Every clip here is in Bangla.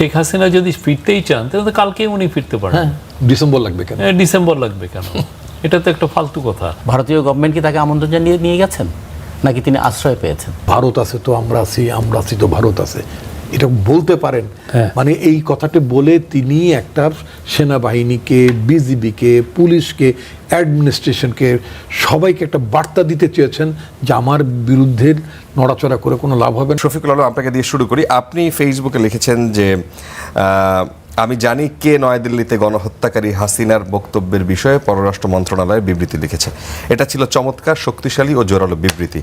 শেখ হাসিনা যদি ফিরতেই চান তাহলে তো কালকেই উনি ফিরতে পারেন। ডিসেম্বর লাগবে কেন? ডিসেম্বর লাগবে কেন? এটা তো একটা ফালতু কথা। ভারতীয় গভর্নমেন্ট কি তাকে আমন্ত্রণ জানিয়ে নিয়ে গেছেন, নাকি তিনি আশ্রয় পেয়েছেন? ভারত আছে তো আমরা আছি তো ভারত আছে, এটা বলতে পারেন। মানে এই কথাটা বলে তিনি একটা সেনাবাহিনীকে, বিজিবিকে, পুলিশকে, অ্যাডমিনিস্ট্রেশনকে, সবাইকে একটা বার্তা দিতে চেয়েছেন যে আমার বিরুদ্ধে নড়াচড়া করে কোনো লাভ হবে না। শফিকুল আলম, আপনাকে দিয়ে শুরু করি। আপনি ফেসবুকে লিখেছেন যে আমি জানি কে নয়াদিল্লিতে গণহত্যাকারী হাসিনার বক্তব্যের বিষয়ে পররাষ্ট্র মন্ত্রণালয়ের বিবৃতি লিখেছে। এটা ছিল চমৎকার, শক্তিশালী ও জোরালো বিবৃতি।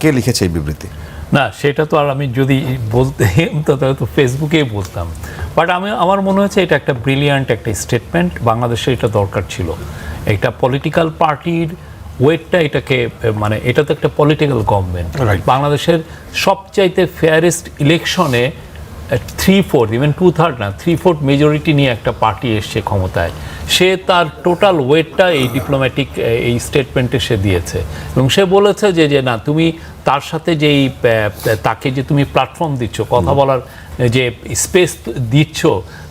কে লিখেছে এই বিবৃতি? না, সেটা তো আর আমি যদি বলতে তাহলে তো ফেসবুকেই বলতাম, বাট আমার মনে হচ্ছে এটা একটা ব্রিলিয়ান্ট একটা স্টেটমেন্ট। বাংলাদেশে এটা দরকার ছিল। একটা পলিটিক্যাল পার্টির ওয়েটটা এটাকে, মানে এটা তো একটা পলিটিক্যাল গভর্নমেন্ট। বাংলাদেশের সবচাইতে ফেয়ারেস্ট ইলেকশনে 3/4 ইভেন 2/3 না, 3/4 মেজরিটি নিয়ে একটা পার্টি এসছে ক্ষমতায়। সে তার টোটাল ওয়েটটা এই ডিপ্লোম্যাটিক এই স্টেটমেন্টে সে দিয়েছে, এবং সে বলেছে যে না, তুমি তার সাথে যেই তাকে যে তুমি প্ল্যাটফর্ম দিচ্ছ, কথা বলার যে স্পেস দিচ্ছ,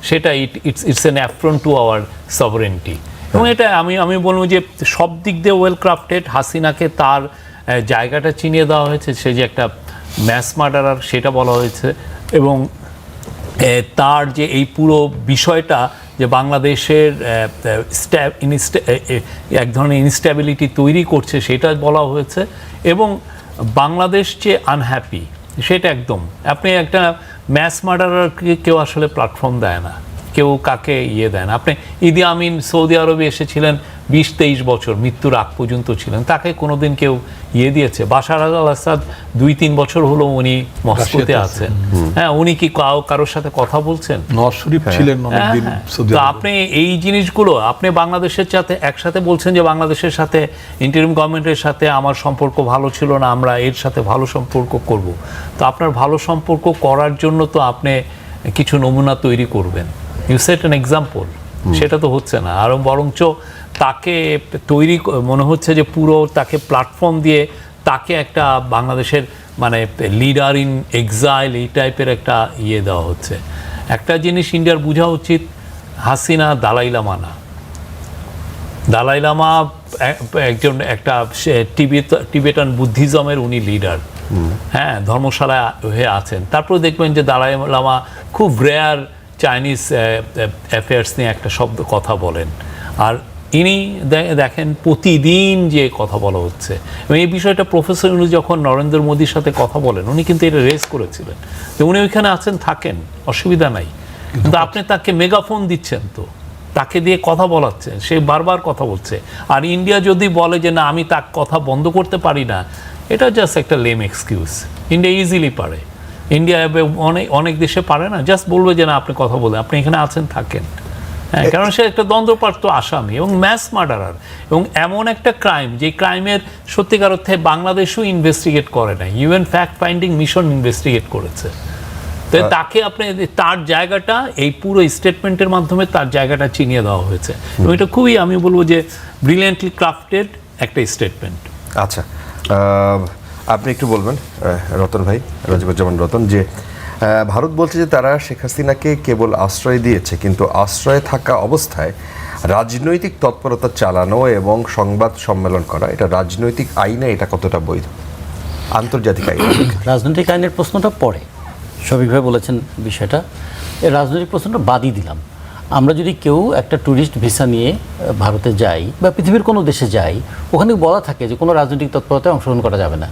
সেটা it's an affront to our sovereignty. এবং এটা আমি বলবো যে সব দিক দিয়ে ওয়েল ক্রাফটেড। হাসিনাকে তার জায়গাটা চিনিয়ে দেওয়া হয়েছে, সে যে একটা ম্যাস মার্ডারার সেটা বলা হয়েছে, এবং তার যে এই পুরো বিষয়টা যে বাংলাদেশের এক ধরনের ইনস্ট্যাবিলিটি তৈরি করছে সেটা বলা হয়েছে। এবং বাংলাদেশ যে আনহ্যাপি সেটা একদম, আপনি একটা ম্যাস মার্ডারারকে কেউ আসলে প্ল্যাটফর্ম দেয় না, কেউ কাকে দেয় না। আপনি ইদি আমিন সৌদি আরবে এসেছিলেন 20-23 বছর, মৃত্যুর আগ পর্যন্ত ছিলেন, তাকে কোনোদিন কেউ দিয়েছে? বাশার আল আসাদ 2-3 বছর হলো উনি মস্কোতে আছেন। হ্যাঁ, উনি কি কারোর সাথে কথা বলছেন? নওয়াজ শরীফ ছিলেন অনেকদিন সৌদি তো আরবে। আপনি এই জিনিসগুলো আপনি বাংলাদেশের সাথে একসাথে বলছেন যে বাংলাদেশের সাথে ইন্টারিম গভর্নমেন্টের সাথে আমার সম্পর্ক ভালো ছিল না, আমরা এর সাথে ভালো সম্পর্ক করব। তো আপনার ভালো সম্পর্ক করার জন্য তো আপনি কিছু নমুনা তৈরি করবেন, ইউ সেট অ্যান এক্সাম্পল। সেটা তো হচ্ছে না, আরও বরঞ্চ তাকে তৈরি মনে হচ্ছে যে পুরো তাকে প্ল্যাটফর্ম দিয়ে তাকে একটা বাংলাদেশের মানে লিডার ইন এক্সাইল এই টাইপের একটা দেওয়া হচ্ছে। একটা জিনিস ইন্ডিয়ার বোঝা উচিত, হাসিনা দালাই লামা না। দালাই লামা একটা টিবেটান বুদ্ধিজমের উনি লিডার, হ্যাঁ, ধর্মশালায় হয়ে আছেন। তারপরে দেখবেন যে দালাই লামা খুব রেয়ার চাইনিজ অ্যাফেয়ার্স নিয়ে একটা কথা বলেন, আর ইনি দেখেন প্রতিদিন যে কথা বলা হচ্ছে। এবং এই বিষয়টা প্রফেসর ইউনূস যখন নরেন্দ্র মোদীর সাথে কথা বলেন, উনি কিন্তু এটা রেজ করেছিলেন যে উনি ওইখানে আছেন, থাকেন, অসুবিধা নাই, কিন্তু আপনি তাকে মেগাফোন দিচ্ছেন, তো তাকে দিয়ে কথা বলাচ্ছেন, সে বারবার কথা বলছে। আর ইন্ডিয়া যদি বলে যে না, আমি তার কথা বন্ধ করতে পারি না, এটা জাস্ট একটা লেম এক্সকিউজ। ইন্ডিয়া ইজিলি পারে, ইন্ডিয়া অনেক দেশে পারে না, জাস্ট বলবে যে না, আপনি কথা বলে, আপনি এখানে আছেন, থাকেন। হ্যাঁ, কারণ সে একটা দ্বন্দ্বপ্রাপ্ত আসামি এবং ম্যাস মার্ডারার, এবং এমন একটা ক্রাইম যে ক্রাইমের সত্যিকার অর্থে বাংলাদেশও ইনভেস্টিগেট করে নাই, UN fact finding mission investigate করেছে। তো তাকে আপনি তার জায়গাটা এই পুরো স্টেটমেন্টের মাধ্যমে তার জায়গাটা চিনিয়ে দেওয়া হয়েছে, এবং এটা খুবই, আমি বলবো যে ব্রিলিয়েন্টলি ক্রাফটেড একটা স্টেটমেন্ট। আচ্ছা, আপনি একটু বলবেন রতন ভাই, রাজিবুজ্জামান রতন, যে ভারত বলছে যে তারা শেখ হাসিনাকে কেবল আশ্রয় দিয়েছে, কিন্তু আশ্রয়ে থাকা অবস্থায় রাজনৈতিক তৎপরতা চালানো এবং সংবাদ সম্মেলন করা, এটা রাজনৈতিক আইনে এটা কতটা বৈধ? আন্তর্জাতিক আইন, রাজনৈতিক আইনের প্রশ্নটা পরে সবিকভাবে বলেছেন বিষয়টা। এই রাজনৈতিক প্রশ্নটা বাদই দিলাম। আমরা যদি কেউ একটা ট্যুরিস্ট ভিসা নিয়ে ভারতে যাই বা পৃথিবীর কোনো দেশে যাই, ওখানে বলা থাকে যে কোনো রাজনৈতিক তৎপরতায় অংশগ্রহণ করা যাবে না,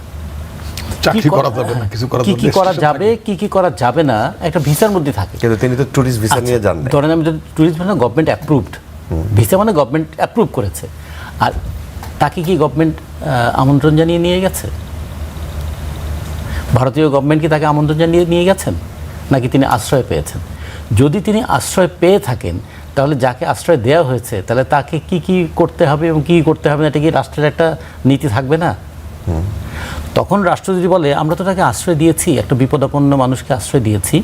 চাকরি করা যাবে না, কিছু করা কি করা যাবে, কি করা যাবে না, একটা ভিসার মধ্যে থাকে। কিন্তু তিনি তো ট্যুরিস্ট ভিসা নিয়ে যান না। ধরেন আমি যদি tourist visa government approved visa, মানে গভর্নমেন্ট অ্যাপ্রুভ করেছে, আর তাকে কি গভর্নমেন্ট আমন্ত্রণ জানিয়ে নিয়ে গেছে? ভারতীয় গভর্নমেন্ট কি তাকে আমন্ত্রণ জানিয়ে নিয়ে গেছেন, নাকি তিনি আশ্রয় পেয়েছেন? যদি তিনি আশ্রয় পেয়ে থাকেন, তাহলে যাকে আশ্রয় দেওয়া হয়েছে তাহলে তাকে কি করতে হবে এবং কী করতে হবে না, এটা কি রাষ্ট্রের একটা নীতি থাকবে না? তখন রাষ্ট্র যদি বলে আমরা তো তাকে আশ্রয় দিয়েছি, একটা বিপদাপন্ন মানুষকে আশ্রয় দিয়েছি,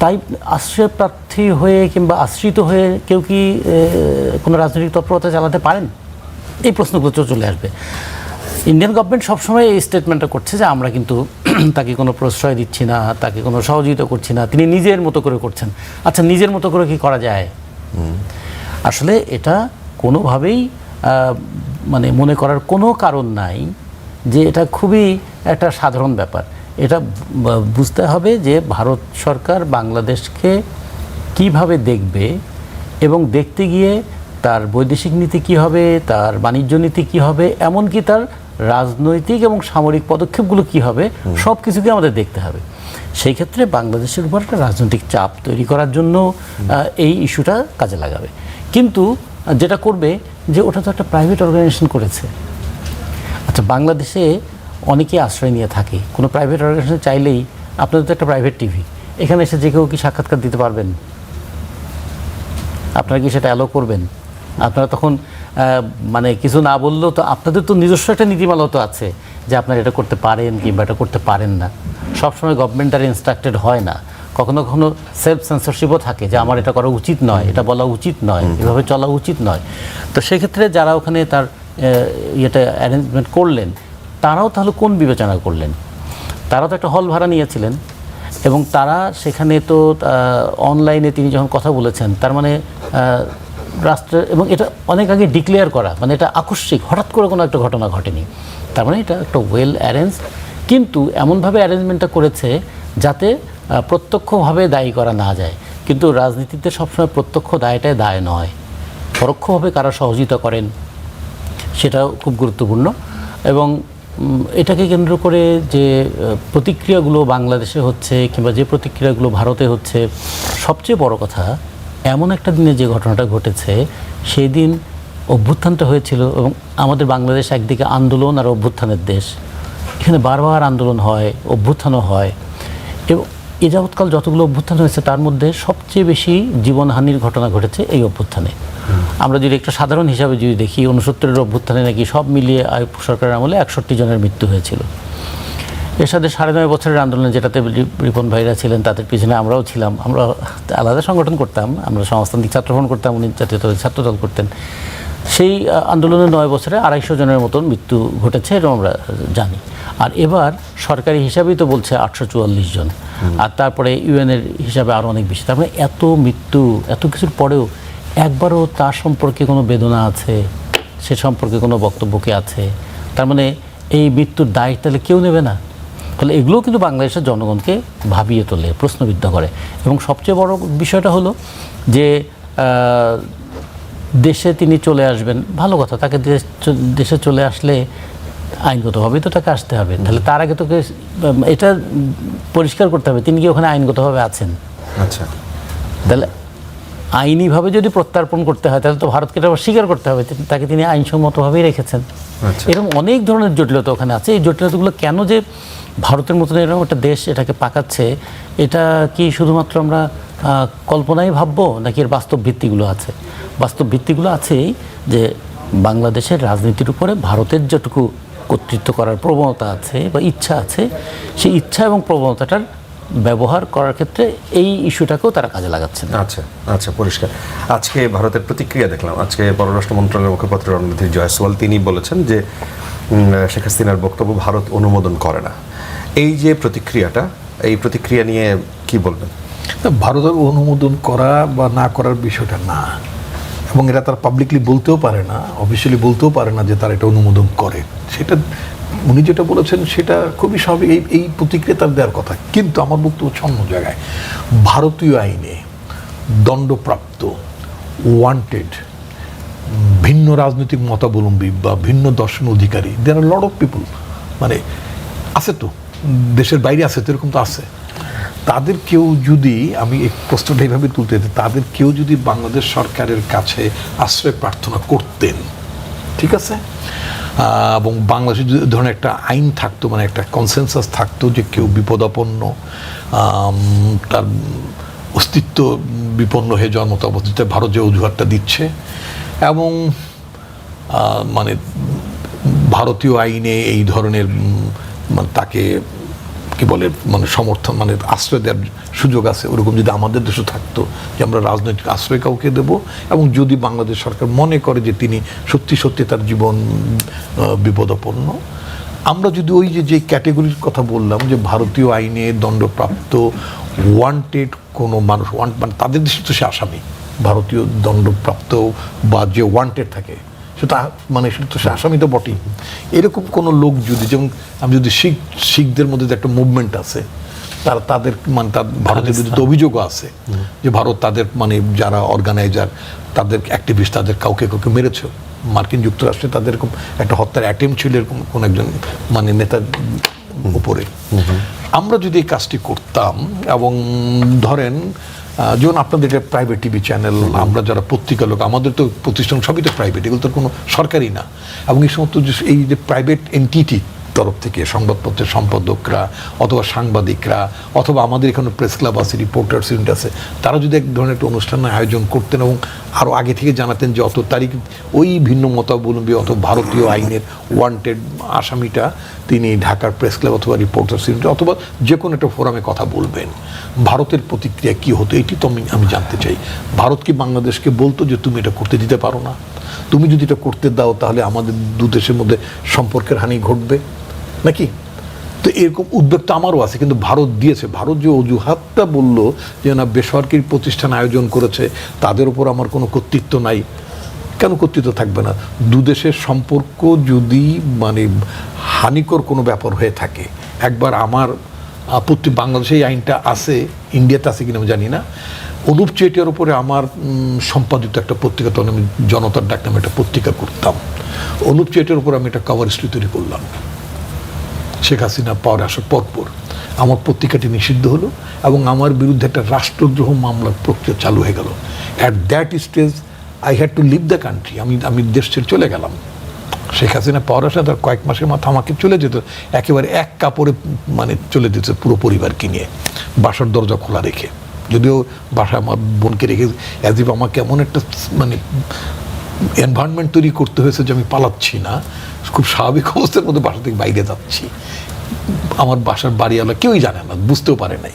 তাই আশ্রয় প্রার্থী হয়ে কিংবা আশ্রিত হয়ে কেউ কি কোনো রাজনৈতিক তৎপরতা চালাতে পারেন? এই প্রশ্নগুলো চলে আসবে। ইন্ডিয়ান গভর্নমেন্ট সবসময় এই স্টেটমেন্টটা করছে যে আমরা কিন্তু তাকে কোনো প্রশ্রয় দিচ্ছি না, তাকে কোনো সহযোগিতা করছি না, তিনি নিজের মতো করে করছেন। আচ্ছা, নিজের মতো করে কি করা যায়? আসলে এটা কোনোভাবেই মানে মনে করার কোনো কারণ নাই যে এটা খুবই একটা সাধারণ ব্যাপার। এটা বুঝতে হবে যে ভারত সরকার বাংলাদেশকে কিভাবে দেখবে এবং দেখতে গিয়ে তার বৈদেশিক নীতি কী হবে, তার বাণিজ্য নীতি কী হবে, এমনকি তার রাজনৈতিক এবং সামরিক পদক্ষেপগুলো কী হবে, সব কিছুকে আমাদের দেখতে হবে। সেই ক্ষেত্রে বাংলাদেশের উপর একটা রাজনৈতিক চাপ তৈরি করার জন্য এই ইস্যুটা কাজে লাগাবে। কিন্তু যেটা করবে যে ওটা তো একটা প্রাইভেট অর্গানাইজেশন করেছে। আচ্ছা, বাংলাদেশে অনেকেই আশ্রয় নিয়ে থাকে, কোনো প্রাইভেট অর্গানাইজেশন চাইলেই, আপনাদের তো একটা প্রাইভেট টিভি, এখানে এসে যে কেউ কি সাক্ষাৎকার দিতে পারবেন? আপনারা কি সেটা অ্যালো করবেন? আপনারা তখন মানে কিছু না বললেও তো আপনাদের তো নিজস্ব একটা নীতিমালাও তো আছে যে আপনারা এটা করতে পারেন কিংবা এটা করতে পারেন না। সবসময় গভর্নমেন্ট আর ইনস্ট্রাক্টেড হয় না, কখনো কখনো সেলফ সেন্সরশিপও থাকে যে আমার এটা করা উচিত নয়, এটা বলা উচিত নয়, এভাবে চলা উচিত নয়। তো সেক্ষেত্রে যারা ওখানে তার ইয়েটা অ্যারেঞ্জমেন্ট করলেন তারাও তাহলে কোন বিবেচনা করলেন? তারাও তো একটা হল ভাড়া নিয়েছিলেন এবং তারা সেখানে তো অনলাইনে তিনি যখন কথা বলেছেন, তার মানে রাষ্ট্রের, এবং এটা অনেক আগে ডিক্লেয়ার করা, মানে এটা আকস্মিক হঠাৎ করে কোনো একটা ঘটনা ঘটেনি, তার মানে এটা একটা ওয়েল অ্যারেঞ্জ। কিন্তু এমনভাবে অ্যারেঞ্জমেন্টটা করেছে যাতে প্রত্যক্ষভাবে দায়ী করা না যায়। কিন্তু রাজনীতিতে সবসময় প্রত্যক্ষ দায়টাই দায় নয়, পরোক্ষভাবে কারা সহযোগিতা করেন সেটাও খুব গুরুত্বপূর্ণ। এবং এটাকে কেন্দ্র করে যে প্রতিক্রিয়াগুলো বাংলাদেশে হচ্ছে কিংবা যে প্রতিক্রিয়াগুলো ভারতে হচ্ছে, সবচেয়ে বড় কথা এমন একটা দিনে যে ঘটনাটা ঘটেছে, সেই দিন অভ্যুত্থানটা হয়েছিল এবং আমাদের বাংলাদেশ একদিকে আন্দোলন আর অভ্যুত্থানের দেশ, এখানে বারবার আন্দোলন হয়, অভ্যুত্থানও হয়। এবং এ যাবৎকাল যতগুলো অভ্যুত্থান হয়েছে তার মধ্যে সবচেয়ে বেশি জীবনহানির ঘটনা ঘটেছে এই অভ্যুত্থানে। আমরা যদি একটা সাধারণ হিসাবে যদি দেখি, 69-এর অভ্যুত্থানে নাকি সব মিলিয়ে আইয়ুব সরকারের আমলে 61 জনের মৃত্যু হয়েছিল। এর সাথে 9.5 বছরের আন্দোলনে যেটাতে রিপন ভাইরা ছিলেন, তাদের পিছনে আমরাও ছিলাম। আমরা আলাদা সংগঠন করতাম, আমরা সমাজতান্ত্রিক ছাত্রফ্রন্ট করতাম, উনি জাতীয়তাবাদী ছাত্রদল করতেন। সেই আন্দোলনে 9 বছরে 250 জনের মতন মৃত্যু ঘটেছে, এরকম আমরা জানি। আর এবার সরকারি হিসাবেই তো বলছে 844 জন, আর তারপরে ইউএনের হিসাবে আরও অনেক বেশি। তার মানে এত মৃত্যু, এত কিছুর পরেও একবারও তার সম্পর্কে কোনো বেদনা আছে, সে সম্পর্কে কোনো বক্তব্য কি আছে? তার মানে এই মৃত্যুর দায় তাহলে কেউ নেবে না? তাহলে এগুলোও কিন্তু বাংলাদেশের জনগণকে ভাবিয়ে তোলে, প্রশ্নবিদ্ধ করে। এবং সবচেয়ে বড় বিষয়টা হলো যে দেশে তিনি চলে আসবেন, ভালো কথা, তাকে দেশে চলে আসলে আইনগতভাবেই তো তাকে আসতে হবে। তাহলে তার আগে তোকে এটা পরিষ্কার করতে হবে তিনি কি ওখানে আইনগতভাবে আছেন। আচ্ছা, তাহলে আইনিভাবে যদি প্রত্যার্পণ করতে হয় তাহলে তো ভারতকে এটা স্বীকার করতে হবে তাকে তিনি আইনসম্মতভাবেই রেখেছেন। এরকম অনেক ধরনের জটিলতা ওখানে আছে। এই জটিলতাগুলো কেন যে ভারতের মতন এরকম একটা দেশ এটাকে পাকাচ্ছে, এটা কি শুধুমাত্র আমরা কল্পনায় ভাববো নাকি এর বাস্তব ভিত্তিগুলো আছে? বাস্তব ভিত্তিগুলো আছেই যে বাংলাদেশের রাজনীতির উপরে ভারতের যেটুকু কর্তৃত্ব করার প্রবণতা আছে বা ইচ্ছা আছে, সেই ইচ্ছা এবং প্রবণতাটার ব্যবহার করার ক্ষেত্রে এই ইস্যুটাকেও তারা কাজে লাগাচ্ছেন। আচ্ছা আচ্ছা, পরিষ্কার। আজকে ভারতের প্রতিক্রিয়া দেখলাম, আজকে পররাষ্ট্র মন্ত্রণালয়ের মুখপাত্র রণধীর জয়সওয়াল তিনি বলেছেন যে শেখ হাসিনার বক্তব্য ভারত অনুমোদন করে না। এই যে প্রতিক্রিয়াটা, এই প্রতিক্রিয়া নিয়ে কি বলবেন? ভারতের অনুমোদন করা বা না করার বিষয়টা না, এবং এটা তারা পাবলিকলি বলতেও পারে না, অফিসিয়ালি বলতেও পারে না যে তারা এটা অনুমোদন করে। সেটা উনি যেটা বলেছেন সেটা খুবই স্বাভাবিক, এই প্রতিক্রিয়া তার দেওয়ার কথা। কিন্তু আমার বক্তব্য অন্য জায়গায়। ভারতীয় আইনে দণ্ডপ্রাপ্ত, ওয়ান্টেড, ভিন্ন রাজনৈতিক মতাবলম্বী বা ভিন্ন দর্শন অধিকারী, দেয়ার আর লট অফ পিপুল, মানে আছে তো, দেশের বাইরে আছে তো, এরকম তো আছে। তাদের কেউ যদি, আমি এই প্রশ্নটা এইভাবে তুলতে চাই, তাদের কেউ যদি বাংলাদেশ সরকারের কাছে আশ্রয় প্রার্থনা করতেন, ঠিক আছে, এবং বাংলাদেশে যদি ধরনের একটা আইন থাকতো, মানে একটা কনসেনসাস থাকতো যে কেউ বিপদাপন্ন, তার অস্তিত্ব বিপন্ন হয়ে যাওয়ার মতো অবস্থিতে ভারত যে অজুহাতটা দিচ্ছে, এবং মানে ভারতীয় আইনে এই ধরনের মানে তাকে কি বলে মানে সমর্থন মানে আশ্রয় দেওয়ার সুযোগ আছে, ওরকম যদি আমাদের দেশে থাকতো যে আমরা রাজনৈতিক আশ্রয় কাউকে দেব, এবং যদি বাংলাদেশ সরকার মনে করে যে তিনি সত্যি সত্যি তার জীবন বিপদাপন্ন, আমরা যদি ওই যে ক্যাটেগরির কথা বললাম যে ভারতীয় আইনে দণ্ডপ্রাপ্ত ওয়ান্টেড কোনো মানুষ, মানে তাদের দেশে তো সে আসামি, ভারতীয় দণ্ডপ্রাপ্ত বা যে ওয়ান্টেড থাকে সেটা মানে সেটা তো সে আসামি তো বটেই, এরকম কোনো লোক যদি, যেমন আমি যদি শিখদের মধ্যে যে একটা মুভমেন্ট আছে, তাদের মানে ভারতের বিরুদ্ধে অভিযোগও আছে যে ভারত তাদের মানে যারা অর্গানাইজার, তাদের অ্যাক্টিভিস্ট, তাদের কাউকে মেরেছে, মার্কিন যুক্তরাষ্ট্রে তাদের এরকম একটা হত্যার অ্যাটেম্প ছিল এরকম কোন একজন মানে নেতার উপরে। আমরা যদি এই কাজটি করতাম, এবং ধরেন যেমন আপনাদের এটা প্রাইভেট টিভি চ্যানেল, আমরা যারা পত্রিকা লোক, আমাদের তো প্রতিষ্ঠান সবই তো প্রাইভেট, এগুলো তো কোনো সরকারি না, এবং এই সমস্ত এই যে প্রাইভেট এন্টিটি তরফ থেকে সংবাদপত্রের সম্পাদকরা অথবা সাংবাদিকরা অথবা আমাদের এখানে প্রেস ক্লাব আছে, রিপোর্টার্স ইউনিট আছে, তারা যদি এক ধরনের একটা অনুষ্ঠানের আয়োজন করতেন এবং আরও আগে থেকে জানাতেন যে অত তারিখ ওই ভিন্ন মতাবলম্বী অথবা ভারতীয় আইনের ওয়ান্টেড আসামিটা তিনি ঢাকার প্রেস ক্লাব অথবা রিপোর্টার্স ইউনিট অথবা যে কোনো একটা ফোরামে কথা বলবেন, ভারতের প্রতিক্রিয়া কী হতো এটি তো আমি জানতে চাই। ভারত কি বাংলাদেশকে বলতো যে তুমি এটা করতে দিতে পারো না, তুমি যদি এটা করতে দাও তাহলে আমাদের দু দেশের মধ্যে সম্পর্কের হানি ঘটবে নাকি? তো এরকম উদ্বেগ তো আমারও আছে, কিন্তু ভারত দিয়েছে। ভারত যে অজুহাতটা বললো যে না বেসরকারি প্রতিষ্ঠান আয়োজন করেছে, তাদের উপর আমার কোনো কর্তৃত্ব নাই, কেন কর্তৃত্ব থাকবে না? দু দেশের সম্পর্ক যদি মানে হানিকর কোনো ব্যাপার হয়ে থাকে, একবার আমার আপত্তি, বাংলাদেশে এই আইনটা আছে, ইন্ডিয়াতে আছে কিনা আমি জানি না, অনুপ চেটিয়ার উপরে আমার সম্পাদিত একটা পত্রিকা, তখন আমি জনতার ডাক নামে একটা পত্রিকা করতাম, অনুপ চেটিয়ার উপরে আমি একটা কভার স্টোরি তৈরি করলাম শেখ হাসিনা পাওয়ার আসার পরপর। আমার পত্রিকাটি নিষিদ্ধ হলো এবং আমার বিরুদ্ধে একটা রাষ্ট্রদ্রোহ মামলার প্রক্রিয়া চালু হয়ে গেল। At that stage I had to leave the country, আমি দেশ ছেড়ে চলে গেলাম। শেখ হাসিনা পাওয়ার আসা তার কয়েক মাসের মাথা আমাকে চলে যেত, একেবারে এক কাপড়ে মানে চলে যেত পুরো পরিবারকে নিয়ে, বাসার দরজা খোলা রেখে, যদিও বাসায় আমার বোনকে রেখে, অ্যাজ ইফ আমাকে এমন একটা মানে এনভায়রনমেন্ট তৈরি করতে হয়েছে যে আমি পালাচ্ছি না, খুব স্বাভাবিক অবস্থার মধ্যে বাসা থেকে বাইরে যাচ্ছি। আমার বাসার বাড়িওয়ালা কেউই জানে না, বুঝতেও পারে নাই।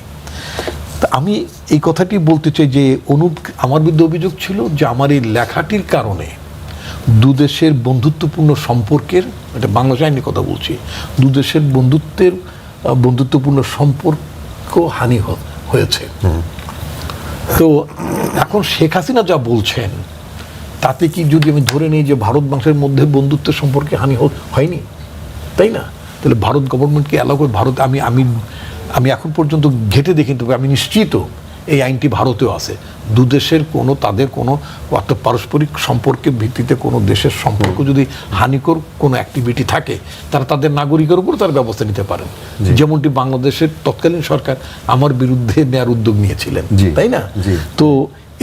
তা আমি এই কথাটি বলতে চাই যে আমার বিরুদ্ধে অভিযোগ ছিল যে আমার এই লেখাটির কারণে দুদেশের বন্ধুত্বপূর্ণ সম্পর্কের, এটা বাংলাদেশ আইনের কথা বলছি, দুদেশের বন্ধুত্বপূর্ণ সম্পর্ক হানি হয়েছে। তো এখন শেখ হাসিনা যা বলছেন তাতে কি যদি আমি ধরে নিই যে ভারত বাংলাদেশের মধ্যে বন্ধুত্বের সম্পর্কে হানি হয়নি, তাই না? তাহলে ভারত গভর্নমেন্টকে অ্যালাউ করে, ভারত আমি এখন পর্যন্ত ঘেঁটে দেখি, তবে আমি নিশ্চিত এই আইনটি ভারতেও আছে। দুদেশের তাদের কোনো অর্থাৎ পারস্পরিক সম্পর্কের ভিত্তিতে কোনো দেশের সম্পর্ক যদি হানিকর কোনো অ্যাক্টিভিটি থাকে, তারা তাদের নাগরিকের উপর তার ব্যবস্থা নিতে পারেন, যেমনটি বাংলাদেশের তৎকালীন সরকার আমার বিরুদ্ধে নেয়ার উদ্যোগ নিয়েছিলেন, তাই না? তো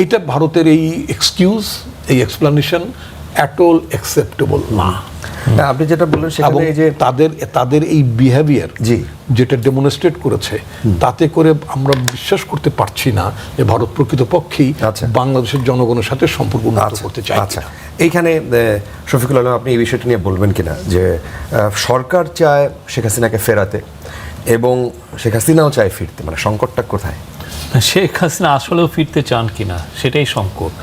এটা ভারতের এই এক্সকিউজ, এই এক্সপ্লানেশন অ্যাট অল অ্যাকসেপ্টেবল না। আপনি যেটা বললেন সেখানে এই যে তাদের এই বিহেভিয়ার যেটা ডেমনস্ট্রেট করেছে, তাতে করে আমরা বিশ্বাস করতে পারছি না যে ভারত প্রকৃতপক্ষেই বাংলাদেশের জনগণের সাথে সম্পর্ক উন্নত করতে চায়। আচ্ছা, এইখানে শফিকুল আলম আপনি এই বিষয়টা নিয়ে বলবেন কিনা যে সরকার চায় শেখ হাসিনাকে ফেরাতে এবং শেখ হাসিনাও চায় ফিরতে, মানে সংকটটা কোথায়? শেখ হাসিনা আসলেও ফিরতে চান কিনা সেটাই সংকট।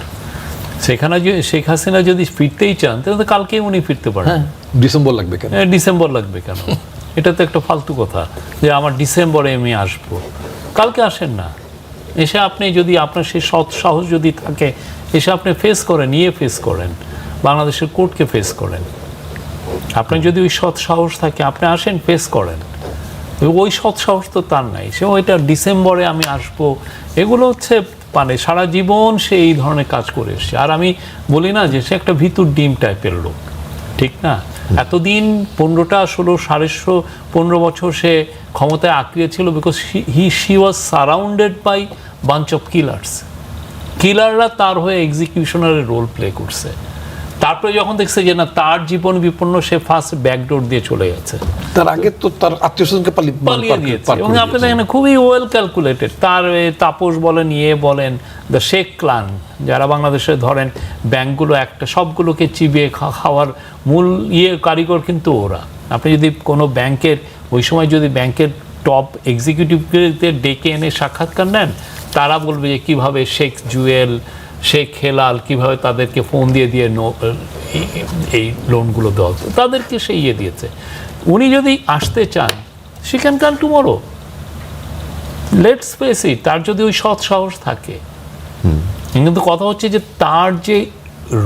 শেখ হাসিনা যদি ফিরতেই চান তাহলে তো কালকেই উনি ফিরতে পারেন। ডিসেম্বর লাগবে কেন? ডিসেম্বর লাগবে কেন? এটা তো একটা ফালতু কথা যে আমার ডিসেম্বরে আমি আসবো। কালকে আসেন না, এসে আপনি যদি আপনার সেই সৎ সাহস যদি থাকে, এসে আপনি ফেস করেন, বাংলাদেশের কোর্টকে ফেস করেন। আপনার যদি ওই সৎ সাহস থাকে, আপনি আসেন, ফেস করেন। ওই সৎ সাহস তো তার নাই, সে ওইটা ডিসেম্বরে আমি আসবো, এগুলো হচ্ছে মানে সারা জীবন সে এই ধরনের কাজ করে এসছে। আর আমি বলি না যে সে একটা ভিতর ডিম টাইপের লোক, ঠিক না? এতদিন 15 বছর সে ক্ষমতায় আঁকড়িয়ে ছিল, because she was surrounded by bunch of কিলাররা তার হয়ে এক্সিকিউশনারের রোল প্লে করছে। তারপরে যখন দেখছে যে না তার জীবন বিপন্ন, সে ফার্স্ট ব্যাকডোর দিয়ে চলে গেছে। তার আগে তো তার আত্মীয়স্বজনকে পালিয়ে দিয়েছে। এবং আপনি দেখেন খুবই ওয়েল ক্যালকুলেটেড। তার তাপস বলেন, বলেন দ্য শেখ ক্লান, যারা বাংলাদেশে ধরেন ব্যাংকগুলো একটা সবগুলোকে চিবিয়ে খাওয়ার মূল কারিগর কিন্তু ওরা। আপনি যদি কোনো ব্যাংকের ওই সময় যদি ব্যাংকের টপ এক্সিকিউটিভদের ডেকে এনে সাক্ষাৎকার নেন, তারা বলবে যে কীভাবে শেখ জুয়েল, শেখ হেলাল কীভাবে তাদেরকে ফোন দিয়ে এই লোনগুলো দেওয়া হতো, তাদেরকে সে দিয়েছে। উনি যদি আসতে চান she can come tomorrow, let's face it, তার যদি ওই সৎ সাহস থাকে। কিন্তু কথা হচ্ছে যে তার যে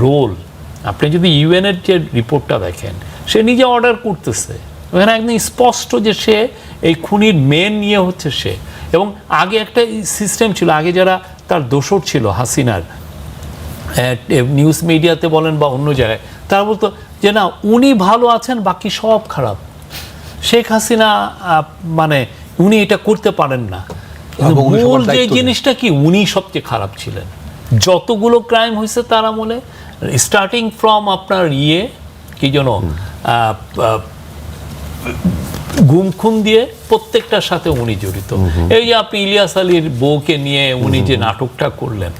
রোল, আপনি যদি ইউএনের যে রিপোর্টটা দেখেন, সে নিজে অর্ডার করতেছে, ওখানে একদম স্পষ্ট যে সে এই খুনির মেন নিয়ে হচ্ছে সে। এবং আগে একটা সিস্টেম ছিল, আগে যারা তার দোসর ছিল হাসিনার, নিউজ মিডিয়াতে বলেন বা অন্য জায়গায়, তারা বলতো যে না উনি ভালো আছেন বাকি সব খারাপ, শেখ হাসিনা মানে উনি এটা করতে পারেন না। মূল যে জিনিসটা কি, উনি সবচেয়ে খারাপ ছিলেন। যতগুলো ক্রাইম হয়েছে তার আমলে, স্টার্টিং ফ্রম আপনার কি যেন গুম খুন দিয়ে প্রত্যেকটার সাথে উনি জড়িত। এই যে আপনি ইলিয়াস আলীর বউকে নিয়ে উনি যে নাটকটা করলেন,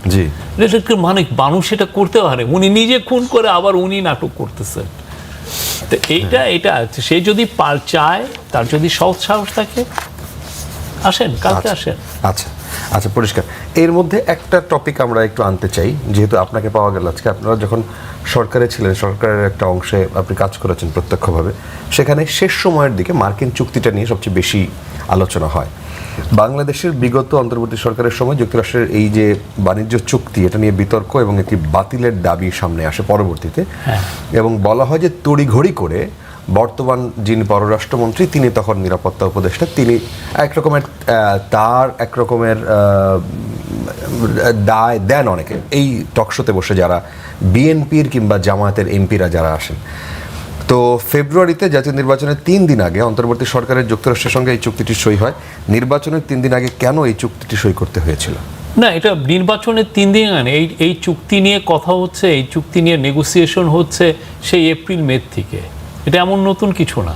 মানে মানুষ এটা করতে পারে, উনি নিজে খুন করে আবার উনি নাটক করতেছেন। তো এটা সে যদি চায়, তার যদি সৎ সাহস থাকে, আসেন কালকে আসেন। আচ্ছা আচ্ছা, পরিষ্কার। এর মধ্যে একটা টপিক আমরা একটু আনতে চাই, যেহেতু আপনাকে পাওয়া গেল আজকে। আপনারা যখন সরকারে ছিলেন, সরকারের একটা অংশে আপনি কাজ করেছেন প্রত্যক্ষভাবে, সেখানে শেষ সময়ের দিকে মার্কিন চুক্তিটা নিয়ে সবচেয়ে বেশি আলোচনা হয়। বাংলাদেশের বিগত অন্তর্বর্তী সরকারের সময় যুক্তরাষ্ট্রের এই যে বাণিজ্য চুক্তি, এটা নিয়ে বিতর্ক এবং একটি বাতিলের দাবি সামনে আসে পরবর্তীতে, এবং বলা হয় যে তড়িঘড়ি করে বর্তমান যিনি পররাষ্ট্রমন্ত্রী, তিনি তখন নিরাপত্তা উপদেষ্টা, তিনি তার এক রকমের দায় দেন অনেকে এই টকশোতে বসে, যারা বিএনপির কিংবা জামায়াতের এমপিরা যারা আসেন। তো ফেব্রুয়ারিতে জাতীয় নির্বাচনের 3 দিন আগে অন্তর্বর্তী সরকারের যুক্তরাষ্ট্রের সঙ্গে এই চুক্তিটি সই হয়। নির্বাচনের 3 দিন আগে কেন এই চুক্তিটি সই করতে হয়েছিল? না, এটা নির্বাচনের 3 দিন আগে এই চুক্তি নিয়ে কথা হচ্ছে, এই চুক্তি নিয়ে নেগোসিয়েশন হচ্ছে সেই এপ্রিল-মে থেকে। এটা এমন নতুন কিছু না।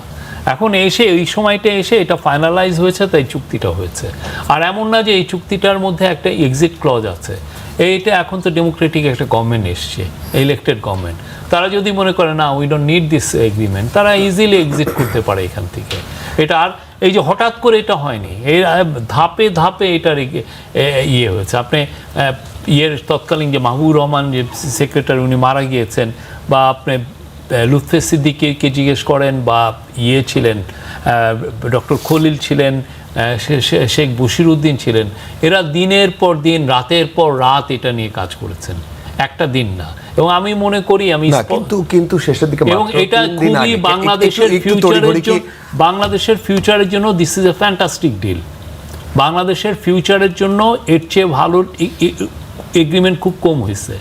এখন এসে এই সময়টা এসে এটা ফাইনালাইজ হয়েছে, তাই চুক্তিটা হয়েছে। আর এমন না যে এই চুক্তিটার মধ্যে একটা এক্সিট ক্লজ আছে। এইটা এখন তো ডেমোক্রেটিক একটা গভর্নমেন্ট এসছে, ইলেক্টেড গভর্নমেন্ট, তারা যদি মনে করে না we don't need this agreement, তারা ইজিলি এক্সিট করতে পারে এখান থেকে। এটা আর এই যে হঠাৎ করে এটা হয়নি, এই ধাপে ধাপে এটার হয়েছে। আপনি তৎকালীন যে মাহবুবুর রহমান যে সেক্রেটারি, উনি মারা গিয়েছেন, বা আপনি লুৎফে সিদ্দিকীকে জিজ্ঞেস করেন, বা ছিলেন ডক্টর খলিল ছিলেন, শেখ বশিরউদ্দিন ছিলেন, এরা দিনের পর দিন, রাতের পর রাত এটা নিয়ে কাজ করেছেন, একটা দিন না। এবং আমি মনে করি কিন্তু শেষের দিকে, এবং এটা খুবই বাংলাদেশের ফিউচারের জন্য this is a fantastic deal. বাংলাদেশের ফিউচারের জন্য এর চেয়ে ভালো এগ্রিমেন্ট খুব কম হয়েছে,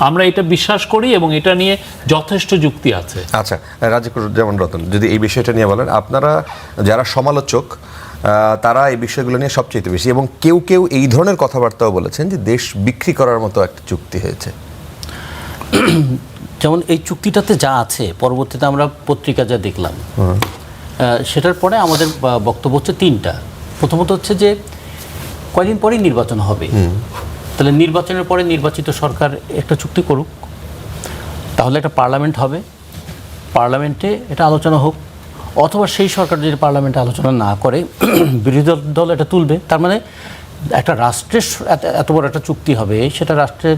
আমরা এটা বিশ্বাস করি, এবং এটা নিয়ে যথেষ্ট যুক্তি আছে। আচ্ছা, যেমন রতন, যদি এই বিষয়টা নিয়ে বলেন, আপনারা যারা সমালোচক তারা এই বিষয়গুলো নিয়ে সবচেয়ে বেশি, এবং কেউ কেউ এই ধরনের কথাবার্তাও বলেছেন যে দেশ বিক্রি করার মতো একটা চুক্তি হয়েছে। যেমন এই চুক্তিটাতে যা আছে, পরবর্তীতে আমরা পত্রিকা যা দেখলাম, সেটার পরে আমাদের বক্তব্য হচ্ছে 3টা। প্রথমত হচ্ছে যে কয়দিন পরেই নির্বাচন হবে, তাহলে নির্বাচনের পরে নির্বাচিত সরকার একটা চুক্তি করুক, তাহলে একটা পার্লামেন্ট হবে, পার্লামেন্টে এটা আলোচনা হোক, অথবা সেই সরকার যদি পার্লামেন্টে আলোচনা না করে বিরোধী দল এটা তুলবে। তার মানে একটা রাষ্ট্রের এত বড় একটা চুক্তি হবে, সেটা রাষ্ট্রের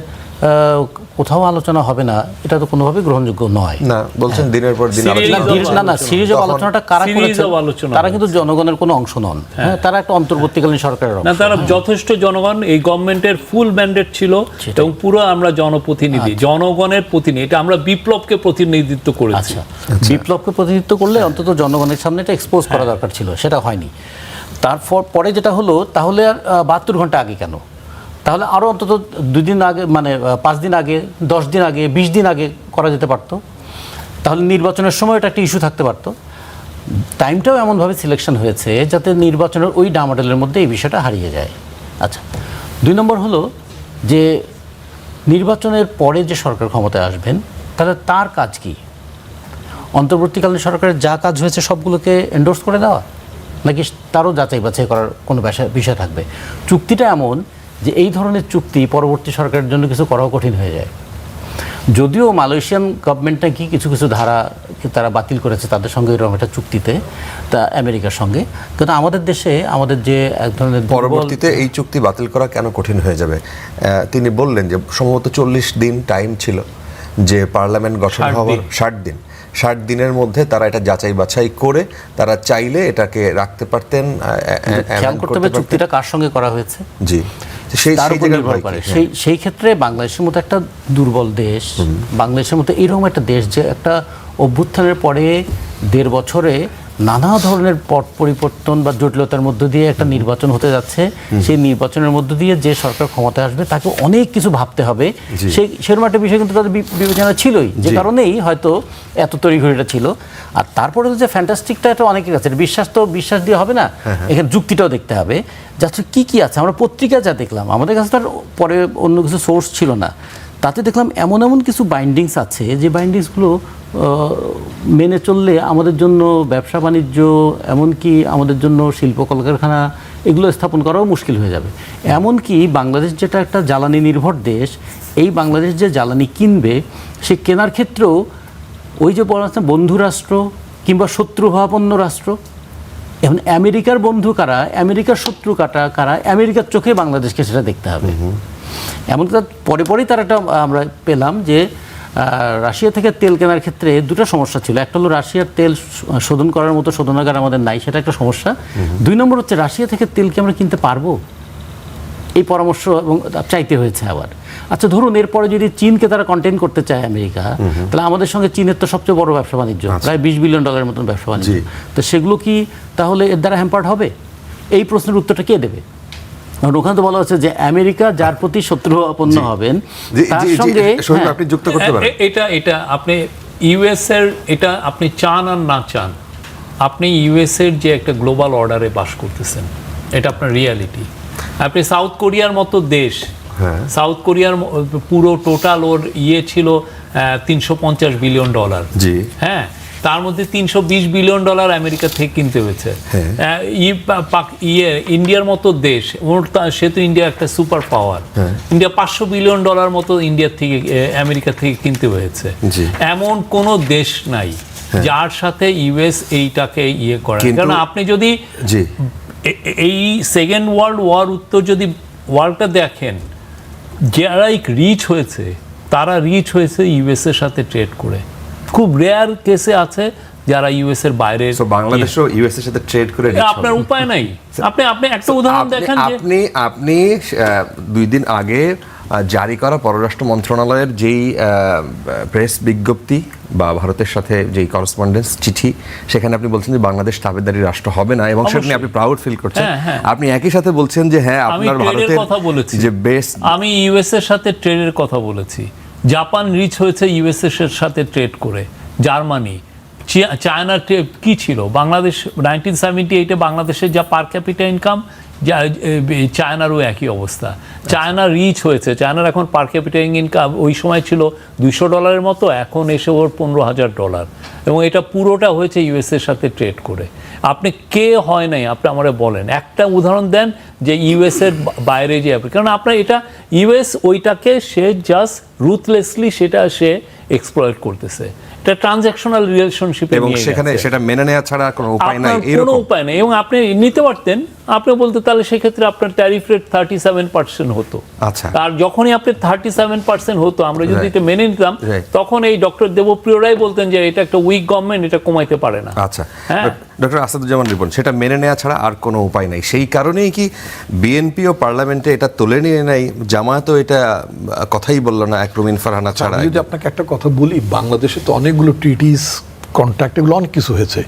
কোথাও আলোচনা হবে না, এটা তো কোনোভাবেই গ্রহণযোগ্য নয়। না, বলছেন দিনের পর দিন না, সিরিজ অফ আলোচনাটা কারা করেছে? তারা কিন্তু জনগণের কোনো অংশ নন, তারা একটা অন্তর্বর্তীকালীন সরকারের অংশ। তারা যথেষ্ট জনগণ, এই গভর্নমেন্টের ফুল ম্যান্ডেট ছিল, এবং পুরো আমরা জনপ্রতিনিধি, জনগণের প্রতিনিধি, এটা আমরা বিপ্লবকে প্রতিনিধিত্ব করেছি। বিপ্লবকে প্রতিনিধিত্ব করলে অন্তত জনগণের সামনে এটা এক্সপোজ করা দরকার ছিল, সেটা হয়নি। তারপর পরে যেটা হলো, তাহলে আর 72 ঘন্টা আগে কেন? তাহলে আরও অন্তত 2 দিন আগে, মানে 5 দিন আগে, 10 দিন আগে, 20 দিন আগে করা যেতে পারতো। তাহলে নির্বাচনের সময় এটা একটা ইস্যু থাকতে পারতো। টাইমটাও এমনভাবে সিলেকশন হয়েছে যাতে নির্বাচনের ওই ডামাডোলের মধ্যে এই বিষয়টা হারিয়ে যায়। আচ্ছা, 2 নম্বর হলো যে নির্বাচনের পরে যে সরকার ক্ষমতায় আসবেন, তাহলে তার কাজ কি? অন্তর্বর্তীকালীন সরকারের যা কাজ হয়েছে সবগুলোকে এন্ডোর্স করে দেওয়া, নাকি তারও যাচাই বাছাই করার কোনো বিষয় থাকবে? চুক্তিটা এমন যে এই ধরনের চুক্তি পরবর্তী সরকারের জন্য কিছু করাও কঠিন হয়ে যায়। যদিও মালয়েশিয়ান গভর্নমেন্ট নাকি কিছু কিছু ধারা তারা বাতিল করেছে তাদের সঙ্গে এরকম একটা চুক্তিতে, তা আমেরিকার সঙ্গে, কিন্তু আমাদের দেশে আমাদের যে এক ধরনের পরবর্তীতে এই চুক্তি বাতিল করা কেন কঠিন হয়ে যাবে? তিনি বললেন যে সম্ভবত 40 দিন টাইম ছিল যে পার্লামেন্ট গঠন হওয়ার, 60 দিনের মধ্যে তারা এটা যাচাই বাছাই করে তারা চাইলে এটাকে রাখতে পারতেন। খেয়াল করতে হবে চুক্তিটা কার সঙ্গে করা হয়েছে, জি, সেই তার উপর নির্ভর করে। সেই ক্ষেত্রে বাংলাদেশের মতো একটা দুর্বল দেশ, বাংলাদেশের মতো এরকম একটা দেশ যে একটা অভ্যুত্থানের পরে 1.5 বছরে নানা ধরনের পট পরিবর্তন বা জটিলতার মধ্য দিয়ে একটা নির্বাচন হতে যাচ্ছে, সেই নির্বাচনের মধ্য দিয়ে যে সরকার ক্ষমতায় আসবে তাকে অনেক কিছু ভাবতে হবে। সেরকম একটা বিষয় কিন্তু তাদের বিবেচনা ছিলই, যে কারণেই হয়তো এত তড়িঘড়িটা ছিল। আর তারপরে যে ফ্যান্টাস্টিকটা এটা অনেকের কাছে, বিশ্বাস দিয়ে হবে না, এখানে যুক্তিটাও দেখতে হবে যাচ্ছে কি কি আছে। আমরা পত্রিকা যা দেখলাম, আমাদের কাছে তার পরে অন্য কিছু সোর্স ছিল না, তাতে দেখলাম এমন এমন কিছু বাইন্ডিংস আছে যে বাইন্ডিংসগুলো মেনে চললে আমাদের জন্য ব্যবসা বাণিজ্য, এমনকি আমাদের জন্য শিল্প কলকারখানা এগুলো স্থাপন করাও মুশকিল হয়ে যাবে। এমনকি বাংলাদেশ যেটা একটা জ্বালানি নির্ভর দেশ, এই বাংলাদেশ যে জ্বালানি কিনবে সে কেনার ক্ষেত্রেও ওই যে বলা আছে বন্ধু রাষ্ট্র কিংবা শত্রুভাবাপন্ন রাষ্ট্র, এখন আমেরিকার বন্ধু কারা, আমেরিকার শত্রু কারা, আমেরিকার চোখে বাংলাদেশকে সেটা দেখতে হবে। এমনকি পরেই তার একটা আমরা পেলাম যে রাশিয়া থেকে তেল কেনার ক্ষেত্রে দুটো সমস্যা ছিল। একটা হলো রাশিয়ার তেল শোধন করার মতো শোধনাগার আমাদের নাই, সেটা একটা সমস্যা। 2 নম্বর হচ্ছে রাশিয়া থেকে তেল কি আমরা কিনতে পারবো, এই পরামর্শ এবং চাইতে হয়েছে আবার। আচ্ছা ধরুন এরপরে যদি চীনকে তারা কন্টেইন করতে চায় আমেরিকা, তাহলে আমাদের সঙ্গে চীনের তো সবচেয়ে বড় ব্যবসা বাণিজ্য, প্রায় $20 বিলিয়ন মতন ব্যবসা বাণিজ্য। তো সেগুলো কি তাহলে এর দ্বারা হ্যাম্পার্ড হবে? এই প্রশ্নের উত্তরটা কে দেবে? ওখানে তো বলা হচ্ছে যে আমেরিকা যার প্রতি শত্রুভাবাপন্ন হবেন তার সঙ্গে আপনি যুক্ত করতে পারেন। এটা আপনি ইউএস এর, এটা আপনি চান আর না চান, আপনি ইউএস এর যে একটা গ্লোবাল অর্ডারে বাস করতেছেন, এটা আপনার রিয়ালিটি। আপনি সাউথ কোরিয়ার মতো দেশ, সাউথ কোরিয়ার পুরো টোটাল ওর ছিল $350 বিলিয়ন, হ্যাঁ, তার মধ্যে $320 বিলিয়ন আমেরিকা থেকে কিনতে হয়েছে। ইন্ডিয়ার মতো দেশ, সে তো ইন্ডিয়া একটা সুপার পাওয়ার, ইন্ডিয়া $500 বিলিয়ন মতো ইন্ডিয়া থেকে আমেরিকা থেকে কিনতে হয়েছে। এমন কোনো দেশ নাই যার সাথে ইউএস এইটাকে করে। কারণ আপনি যদি এই সেকেন্ড ওয়ার্ল্ড ওয়ার উত্তর যদি ওয়ার্ল্ডটা দেখেন, যারা রিচ হয়েছে তারা রিচ হয়েছে ইউএস এর সাথে ট্রেড করে। খুব রেয়ার কেসে আছে যারা ইউএস এর বাইরে। বাংলাদেশও ইউএস এর সাথে ট্রেড করে, আপনার উপায় নাই। আপনি একটা উদাহরণ দেখেন, আপনি 2 দিন আগে জারি করা পররাষ্ট্র মন্ত্রণালয়ের যেই প্রেস বিজ্ঞপ্তি বা ভারতের সাথে যেই করসপন্ডেন্স চিঠি, সেখানে আপনি বলছেন যে বাংলাদেশ তাবেদারি রাষ্ট্র হবে না, এবং সেটা নিয়ে আপনি প্রাউড ফিল করছেন। আপনি একই সাথে বলছেন যে হ্যাঁ আপনার ভারতের কথা বলেছি, যে বেস্ট, আমি ইউএস এর সাথে ট্রেডের কথা বলেছি। জাপান রিচ হয়েছে ইউএস এর সাথে ট্রেড করে, জার্মানি, চায়না কি ছিল, বাংলাদেশ 1978-এ বাংলাদেশের যা পার ক্যাপিটা ইনকাম, চায়নারও একই অবস্থা। চায়না রিচ হয়েছে, চায়নার এখন পার ক্যাপিটা ইনকাম ওই সময় ছিল $200 মতো, এখন এসে ওর $15,000, এবং এটা পুরোটা হয়েছে ইউএস এর সাথে ট্রেড করে। আপনি কে হয় নাই, আপনি আমারে বলেন একটা উদাহরণ দেন যে ইউএস এর বাইরে যে, কারণ আপনার এটা ইউএস ওইটাকে সে জাস্ট রুথলেসলি সেটা সে এক্সপ্লয়েট করতেছে। এটা ট্রানজ্যাকশনাল রিলেশনশিপে, এবং সেখানে সেটা মেনে নেওয়া ছাড়া কোনো উপায় নাই, কোনো উপায় নেই। এবং আপনি নিতে পারতেন, আপনি বলতে তাহলে সেক্ষেত্রে আপনার ট্যারিফ রেট 37% হতো। আচ্ছা, আর যখনই আপনি 37% হতো, আমরা যদি এটা মেনে নিতাম, তখন এই ডক্টর দেবপ্রিয় রায় বলতেন যে এটা একটা উইক গভর্নমেন্ট, এটা কমাইতে পারে না। আচ্ছা, ডক্টর আসাদুজ্জামান রিপন, সেটা মেনে নেওয়া ছাড়া আর কোনো উপায় নাই। সেই কারণেই কি বিএনপি ও পার্লামেন্টে এটা তুলে নিয়ে নাই, জামায়াতও এটা কথাই বললো না এক রুমিন ফারহানা ছাড়া? আমি যদি আপনাকে একটা কথা বলি, বাংলাদেশে তো অনেকগুলো ট্রিটিস, কন্ট্রাক্ট, এগুলো অনেক কিছু হয়েছে।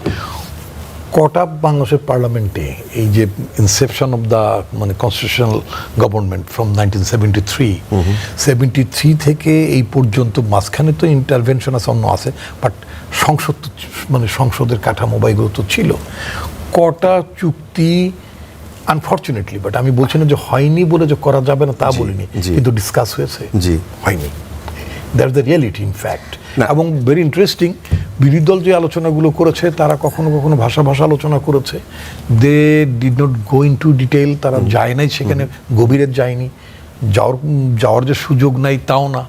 কটা বাংলাদেশের পার্লামেন্টে এই যে Inception of the constitutional government from 1973 থেকে এই পর্যন্ত, মাঝখানে তো ইন্টারভেনশন আছে, অন্য আছে, বাট সংসদ সংসদের কাঠামো বা এগুলো তো ছিল। কটা চুক্তি আনফর্চুনেটলি, বাট আমি বলছি না যে হয়নি বলে যে করা যাবে না তা বলিনি, কিন্তু ডিসকাস হয়েছে, হয়নি। That's the reality in fact. এবং ভেরি ইন্টারেস্টিং, বিরোধী দল যে আলোচনাগুলো করেছে তারা কখনো কখনো ভাষা আলোচনা করেছে, they did not go into detail, তারা যায় নাই সেখানে, গভীরে যায়নি, যাওয়ার যে সুযোগ নাই তাও না,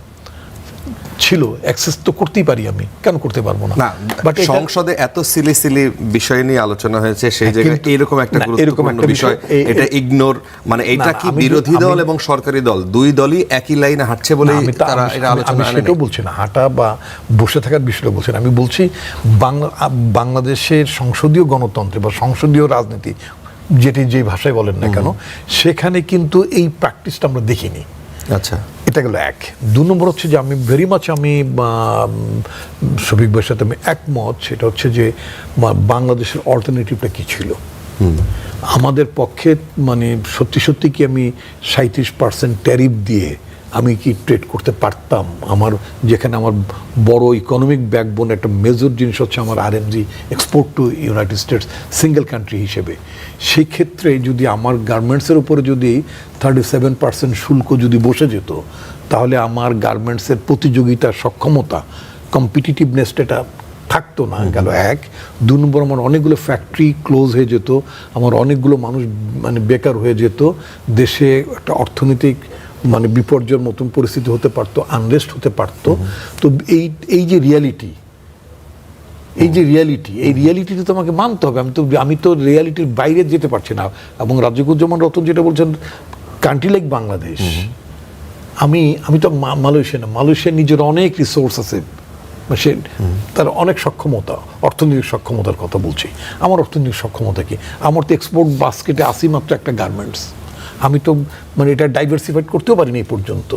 ছিল, অ্যাক্সেস তো করতেই পারি আমি, কেন করতে পারবো না? না, বাট সংসদে এত সিলি সিলি বিষয় নিয়ে আলোচনা হয়েছে, সেই জায়গায় এরকম একটা গুরুত্বপূর্ণ বিষয় এটা ইগনোর, মানে এটা কি বিরোধী দল এবং সরকারি দল দুই দলই একই লাইনে হাঁটছে বলে তারা এটা আলোচনা আমি সেটাও বলছি না, হাঁটা বা বসে থাকার বিষয়টা বলছি না। আমি বলছি বাংলাদেশের সংসদীয় গণতন্ত্রে বা সংসদীয় রাজনীতি, যেটি যে ভাষায় বলেন না কেন, সেখানে কিন্তু এই প্র্যাকটিসটা আমরা দেখিনি। আচ্ছা, এটা গেল এক। 2 নম্বর হচ্ছে যে আমি ভেরি মাচ শফিক ভাইয়ের সাথে আমি একমত, সেটা হচ্ছে যে বাংলাদেশের অল্টারনেটিভটা কি ছিল। আমাদের পক্ষে মানে সত্যি সত্যি কি আমি 37% ট্যারিফ দিয়ে আমি কি ট্রেড করতে পারতাম? আমার যেখানে আমার বড় ইকোনমিক ব্যাকবোন, একটা মেজর জিনিস হচ্ছে আমার RMG, export two United states, single country হিসেবে, সেই ক্ষেত্রে যদি আমার গার্মেন্টসের উপরে যদি 37% শুল্ক যদি বসে যেত, তাহলে আমার গার্মেন্টসের প্রতিযোগিতার সক্ষমতা, কম্পিটিটিভনেসটা এটা থাকতো না। গেল এক। 2 নম্বর, আমার অনেকগুলো ফ্যাক্টরি ক্লোজ হয়ে যেত, আমার অনেকগুলো মানুষ মানে বেকার হয়ে যেত, দেশে একটা অর্থনৈতিক মানে বিপর্যয়ের মতন পরিস্থিতি হতে পারতো, আনরেস্ট হতে পারতো। তো এই যে রিয়ালিটি, এই রিয়ালিটিটা তো আমাকে মানতে হবে। আমি তো রিয়ালিটির বাইরে যেতে পারছি না। এবং রাজিকুজ্জামান রতন যেটা বলছেন, কান্ট্রি লাইক বাংলাদেশ, আমি তো মালয়েশিয়ার নিজের অনেক রিসোর্স আছে, সে তার অনেক সক্ষমতা, অর্থনৈতিক সক্ষমতার কথা বলছি। আমার অর্থনৈতিক সক্ষমতা কি? আমার তো এক্সপোর্ট বাস্কেটে আসি মাত্র একটা গার্মেন্টস। আমি তো মানে এটা ডাইভার্সিফাইড করতেও পারিনি এই পর্যন্ত,